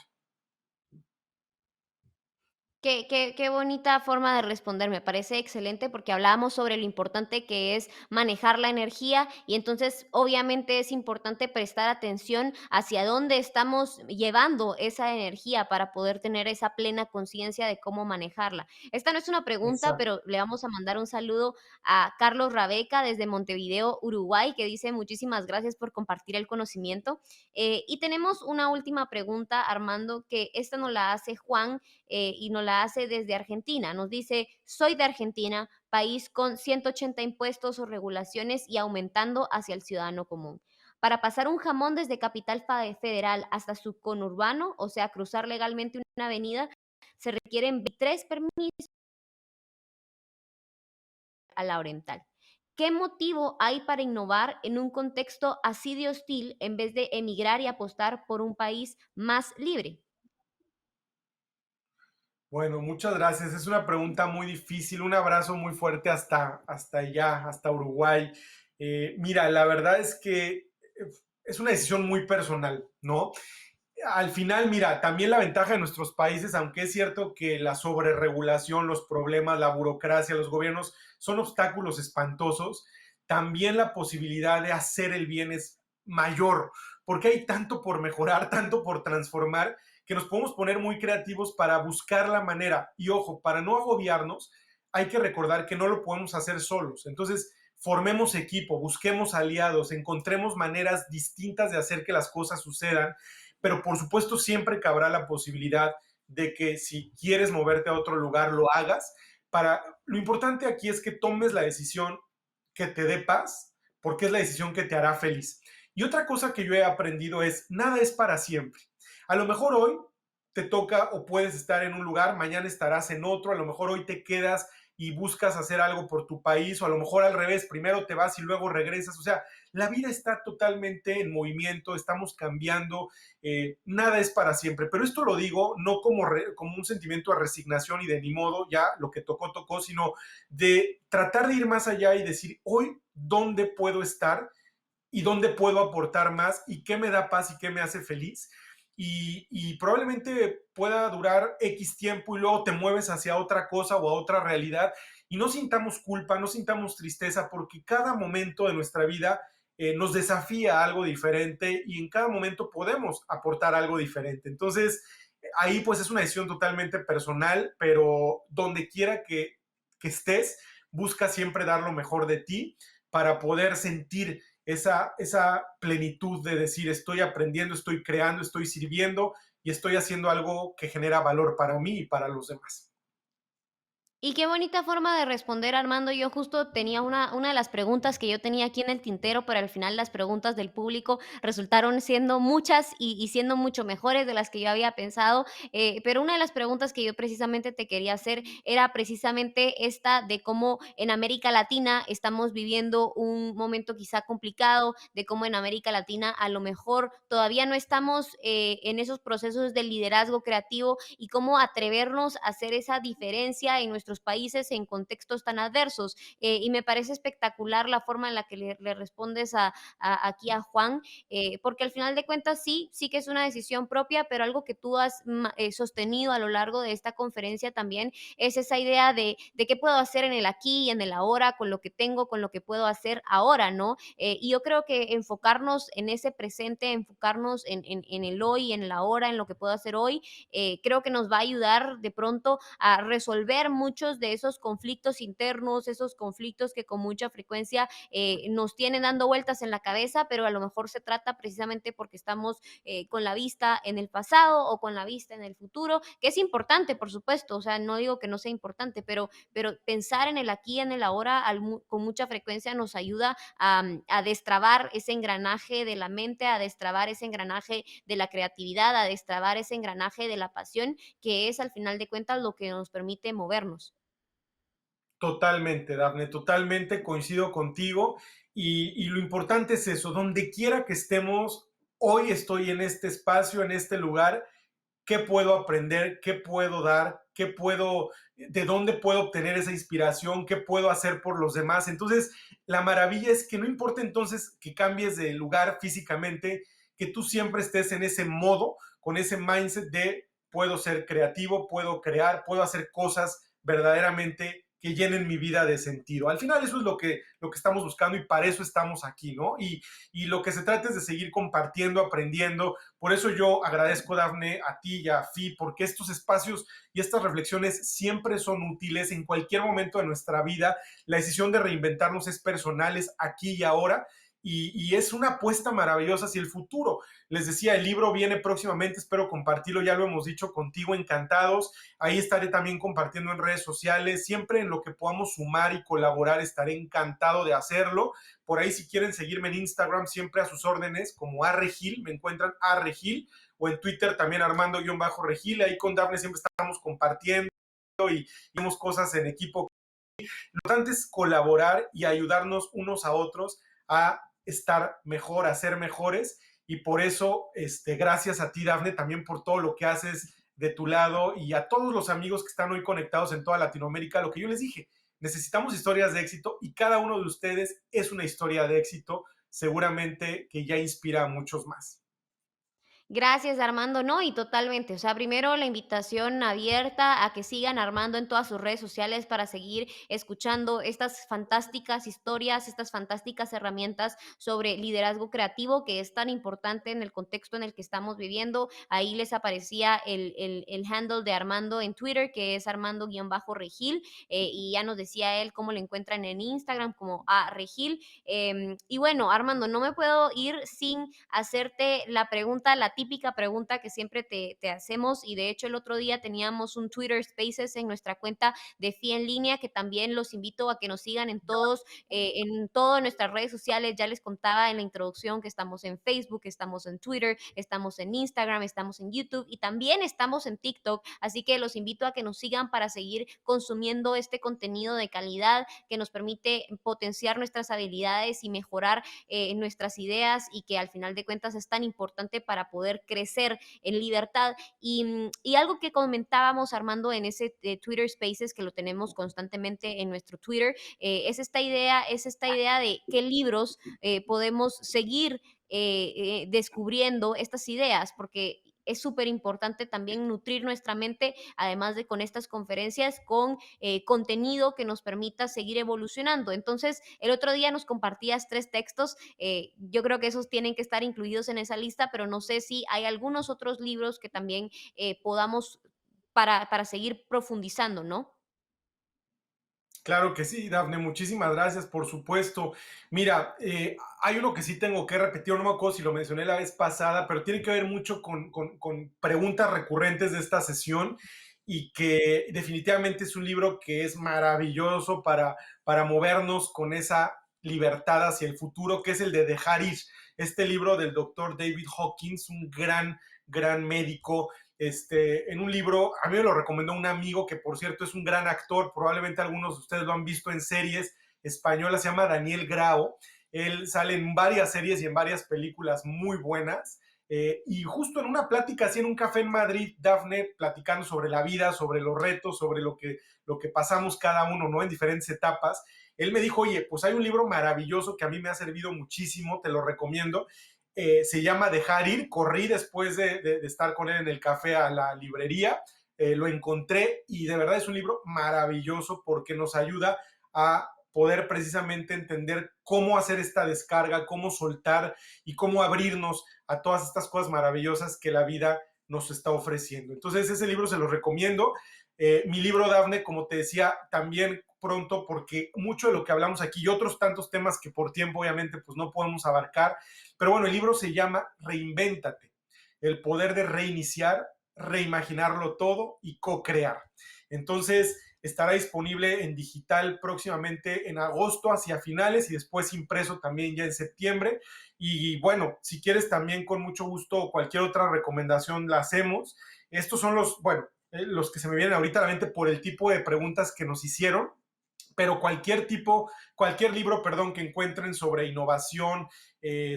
Qué bonita forma de responder, me parece excelente porque hablábamos sobre lo importante que es manejar la energía y entonces obviamente es importante prestar atención hacia dónde estamos llevando esa energía para poder tener esa plena conciencia de cómo manejarla. Esta no es una pregunta, Exacto. pero le vamos a mandar un saludo a Carlos Rabeca desde Montevideo, Uruguay, que dice muchísimas gracias por compartir el conocimiento. Y tenemos una última pregunta, Armando, que esta nos la hace Juan y nos la hace desde Argentina. Nos dice, soy de Argentina, país con 180 impuestos o regulaciones y aumentando hacia el ciudadano común. Para pasar un jamón desde Capital Federal hasta su conurbano, o sea, cruzar legalmente una avenida, se requieren 3 permisos a la oriental. ¿Qué motivo hay para innovar en un contexto así de hostil en vez de emigrar y apostar por un país más libre? Bueno, muchas gracias. Es una pregunta muy difícil. Un abrazo muy fuerte hasta allá, hasta Uruguay. Mira, la verdad es que es una decisión muy personal, ¿no? Al final, mira, también la ventaja de nuestros países, aunque es cierto que la sobreregulación, los problemas, la burocracia, los gobiernos son obstáculos espantosos, también la posibilidad de hacer el bien es mayor, porque hay tanto por mejorar, tanto por transformar, que nos podemos poner muy creativos para buscar la manera. Y ojo, para no agobiarnos, hay que recordar que no lo podemos hacer solos. Entonces, formemos equipo, busquemos aliados, encontremos maneras distintas de hacer que las cosas sucedan, pero por supuesto siempre cabrá la posibilidad de que si quieres moverte a otro lugar lo hagas. Lo importante aquí es que tomes la decisión que te dé paz, porque es la decisión que te hará feliz. Y otra cosa que yo he aprendido es, nada es para siempre. A lo mejor hoy te toca o puedes estar en un lugar, mañana estarás en otro, a lo mejor hoy te quedas y buscas hacer algo por tu país, o a lo mejor al revés, primero te vas y luego regresas. O sea, la vida está totalmente en movimiento, estamos cambiando, nada es para siempre. Pero esto lo digo no como un sentimiento de resignación y de ni modo, ya lo que tocó, tocó, sino de tratar de ir más allá y decir, hoy, ¿dónde puedo estar? Y dónde puedo aportar más y qué me da paz y qué me hace feliz. Y probablemente pueda durar X tiempo y luego te mueves hacia otra cosa o a otra realidad y no sintamos culpa, no sintamos tristeza, porque cada momento de nuestra vida nos desafía a algo diferente y en cada momento podemos aportar algo diferente. Entonces, ahí pues es una decisión totalmente personal, pero donde quiera que estés, busca siempre dar lo mejor de ti para poder sentir esa plenitud de decir estoy aprendiendo, estoy creando, estoy sirviendo y estoy haciendo algo que genera valor para mí y para los demás. Y qué bonita forma de responder, Armando. Yo justo tenía una de las preguntas que yo tenía aquí en el tintero, pero al final las preguntas del público resultaron siendo muchas y siendo mucho mejores de las que yo había pensado. Pero una de las preguntas que yo precisamente te quería hacer era precisamente esta de cómo en América Latina estamos viviendo un momento quizá complicado, de cómo en América Latina a lo mejor todavía no estamos en esos procesos de liderazgo creativo y cómo atrevernos a hacer esa diferencia en nuestros países en contextos tan adversos. Y me parece espectacular la forma en la que le respondes aquí a Juan, porque al final de cuentas sí que es una decisión propia, pero algo que tú has sostenido a lo largo de esta conferencia también es esa idea de qué puedo hacer en el aquí y en el ahora, con lo que tengo, con lo que puedo hacer ahora, ¿no? Y yo creo que enfocarnos en ese presente, enfocarnos en el hoy, en la hora, en lo que puedo hacer hoy, creo que nos va a ayudar de pronto a resolver muchos de esos conflictos internos, esos conflictos que con mucha frecuencia nos tienen dando vueltas en la cabeza, pero a lo mejor se trata precisamente porque estamos con la vista en el pasado o con la vista en el futuro, que es importante, por supuesto, o sea, no digo que no sea importante, pero pensar en el aquí y en el ahora con mucha frecuencia nos ayuda a destrabar ese engranaje de la mente, a destrabar ese engranaje de la creatividad, a destrabar ese engranaje de la pasión, que es al final de cuentas lo que nos permite movernos. Totalmente, Dafne, totalmente coincido contigo y lo importante es eso, donde quiera que estemos, hoy estoy en este espacio, en este lugar, qué puedo aprender, qué puedo dar, de dónde puedo obtener esa inspiración, qué puedo hacer por los demás. Entonces, la maravilla es que no importa entonces que cambies de lugar físicamente, que tú siempre estés en ese modo, con ese mindset de puedo ser creativo, puedo crear, puedo hacer cosas verdaderamente que llenen mi vida de sentido. Al final eso es lo que estamos buscando y para eso estamos aquí, ¿no? Y lo que se trata es de seguir compartiendo, aprendiendo. Por eso yo agradezco, Dafne, a ti y a Fi, porque estos espacios y estas reflexiones siempre son útiles en cualquier momento de nuestra vida. La decisión de reinventarnos es personal, es aquí y ahora. Y es una apuesta maravillosa hacia el futuro. Les decía, el libro viene próximamente, espero compartirlo, ya lo hemos dicho contigo, encantados. Ahí estaré también compartiendo en redes sociales, siempre en lo que podamos sumar y colaborar, estaré encantado de hacerlo. Por ahí si quieren seguirme en Instagram, siempre a sus órdenes, como Arregil, me encuentran Arregil, o en Twitter también Armando-Regil, ahí con Dafne siempre estamos compartiendo y vemos cosas en equipo Lo importante es colaborar y ayudarnos unos a otros a estar mejor, a ser mejores. Y por eso, gracias a ti, Dafne, también por todo lo que haces de tu lado y a todos los amigos que están hoy conectados en toda Latinoamérica. Lo que yo les dije, necesitamos historias de éxito y cada uno de ustedes es una historia de éxito, seguramente que ya inspira a muchos más. Gracias, Armando. No, y totalmente. O sea, primero la invitación abierta a que sigan Armando en todas sus redes sociales para seguir escuchando estas fantásticas historias, estas fantásticas herramientas sobre liderazgo creativo, que es tan importante en el contexto en el que estamos viviendo. Ahí les aparecía el handle de Armando en Twitter, que es Armando-Regil, y ya nos decía él cómo lo encuentran en Instagram como a Regil. Y bueno, Armando, no me puedo ir sin hacerte la pregunta, la típica pregunta que siempre te hacemos, y de hecho el otro día teníamos un Twitter Spaces en nuestra cuenta de FI en línea, que también los invito a que nos sigan en todas nuestras redes sociales. Ya les contaba en la introducción que estamos en Facebook, estamos en Twitter, estamos en Instagram, estamos en YouTube y también estamos en TikTok, así que los invito a que nos sigan para seguir consumiendo este contenido de calidad que nos permite potenciar nuestras habilidades y mejorar nuestras ideas, y que al final de cuentas es tan importante para poder crecer en libertad. Y algo que comentábamos, Armando, en ese Twitter Spaces que lo tenemos constantemente en nuestro Twitter, es esta idea de qué libros podemos seguir descubriendo estas ideas, porque es súper importante también nutrir nuestra mente, además de con estas conferencias, con contenido que nos permita seguir evolucionando. Entonces, el otro día nos compartías 3 textos, yo creo que esos tienen que estar incluidos en esa lista, pero no sé si hay algunos otros libros que también podamos para seguir profundizando, ¿no? Claro que sí, Dafne, muchísimas gracias, por supuesto. Mira, hay uno que sí tengo que repetir, no me acuerdo si lo mencioné la vez pasada, pero tiene que ver mucho con preguntas recurrentes de esta sesión y que definitivamente es un libro que es maravilloso para movernos con esa libertad hacia el futuro, que es el de Dejar Ir, este libro del doctor David Hawkins, un gran médico, en un libro, a mí me lo recomendó un amigo que por cierto es un gran actor, probablemente algunos de ustedes lo han visto en series españolas, se llama Daniel Grao, él sale en varias series y en varias películas muy buenas, y justo en una plática así en un café en Madrid, Dafne, platicando sobre la vida, sobre los retos, sobre lo que pasamos cada uno, ¿no? En diferentes etapas, él me dijo, oye, pues hay un libro maravilloso que a mí me ha servido muchísimo, te lo recomiendo, se llama Dejar Ir, corrí después de estar con él en el café a la librería, lo encontré y de verdad es un libro maravilloso porque nos ayuda a poder precisamente entender cómo hacer esta descarga, cómo soltar y cómo abrirnos a todas estas cosas maravillosas que la vida nos está ofreciendo. Entonces ese libro se lo recomiendo. Mi libro, Dafne, como te decía, también pronto, porque mucho de lo que hablamos aquí y otros tantos temas que por tiempo obviamente pues no podemos abarcar, pero bueno, el libro se llama Reinvéntate, el poder de reiniciar, reimaginarlo todo y co-crear. Entonces, estará disponible en digital próximamente en agosto hacia finales y después impreso también ya en septiembre. Y bueno, si quieres también con mucho gusto cualquier otra recomendación la hacemos. Estos son los que se me vienen ahorita a la mente por el tipo de preguntas que nos hicieron, pero cualquier libro, perdón, que encuentren sobre innovación,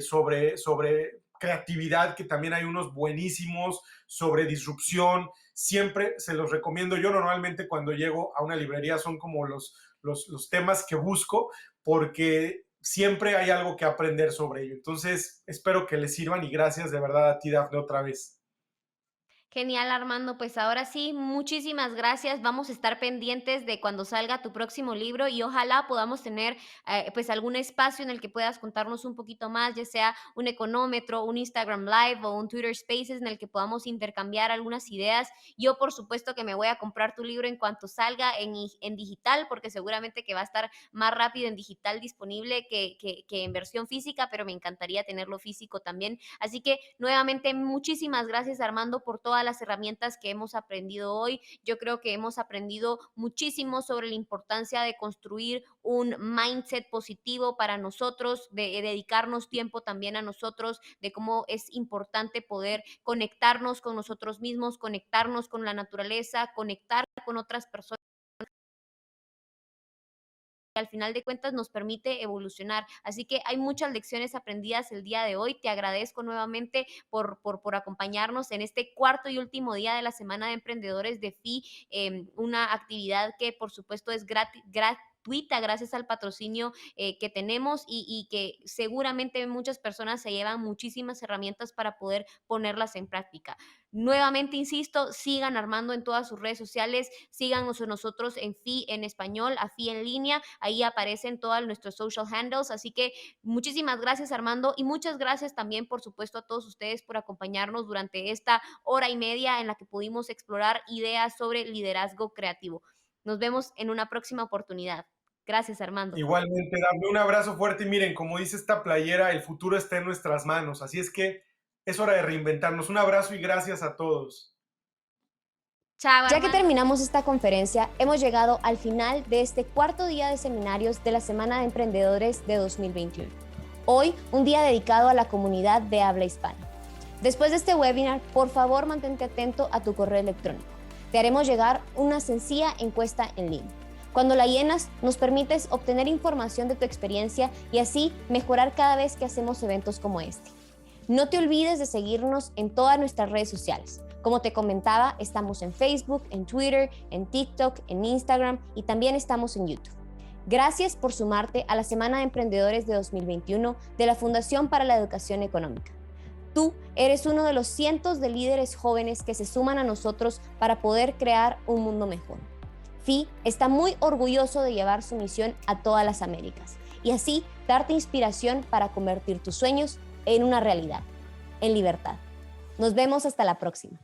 sobre creatividad, que también hay unos buenísimos, sobre disrupción, siempre se los recomiendo. Yo normalmente cuando llego a una librería son como los temas que busco, porque siempre hay algo que aprender sobre ello. Entonces, espero que les sirvan y gracias de verdad a ti, Dafne, otra vez. Genial, Armando. Pues ahora sí, muchísimas gracias. Vamos a estar pendientes de cuando salga tu próximo libro, y ojalá podamos tener pues algún espacio en el que puedas contarnos un poquito más, ya sea un económetro, un Instagram Live o un Twitter Spaces en el que podamos intercambiar algunas ideas. Yo por supuesto que me voy a comprar tu libro en cuanto salga en digital, porque seguramente que va a estar más rápido en digital disponible que en versión física, pero me encantaría tenerlo físico también. Así que nuevamente muchísimas gracias, Armando, por todas las herramientas que hemos aprendido hoy. Yo creo que hemos aprendido muchísimo sobre la importancia de construir un mindset positivo para nosotros, de dedicarnos tiempo también a nosotros, de cómo es importante poder conectarnos con nosotros mismos, conectarnos con la naturaleza, conectar con otras personas al final de cuentas nos permite evolucionar. Así que hay muchas lecciones aprendidas el día de hoy. Te agradezco nuevamente por acompañarnos en este cuarto y último día de la Semana de Emprendedores de FI, una actividad que por supuesto es gratuita gracias al patrocinio que tenemos y que seguramente muchas personas se llevan muchísimas herramientas para poder ponerlas en práctica. Nuevamente, insisto, sigan Armando en todas sus redes sociales, síganos a nosotros en FI en español, a FI en línea, ahí aparecen todos nuestros social handles, así que muchísimas gracias Armando y muchas gracias también por supuesto a todos ustedes por acompañarnos durante esta hora y media en la que pudimos explorar ideas sobre liderazgo creativo. Nos vemos en una próxima oportunidad. Gracias, Armando. Igualmente, Dafne, un abrazo fuerte y miren, como dice esta playera, el futuro está en nuestras manos, así es que es hora de reinventarnos. Un abrazo y gracias a todos. Chao, ya que terminamos esta conferencia, hemos llegado al final de este cuarto día de seminarios de la Semana de Emprendedores de 2021. Hoy, un día dedicado a la comunidad de habla hispana. Después de este webinar, por favor mantente atento a tu correo electrónico. Te haremos llegar una sencilla encuesta en línea. Cuando la llenas, nos permites obtener información de tu experiencia y así mejorar cada vez que hacemos eventos como este. No te olvides de seguirnos en todas nuestras redes sociales. Como te comentaba, estamos en Facebook, en Twitter, en TikTok, en Instagram y también estamos en YouTube. Gracias por sumarte a la Semana de Emprendedores de 2021 de la Fundación para la Educación Económica. Tú eres uno de los cientos de líderes jóvenes que se suman a nosotros para poder crear un mundo mejor. FI está muy orgulloso de llevar su misión a todas las Américas y así darte inspiración para convertir tus sueños en una realidad, en libertad. Nos vemos hasta la próxima.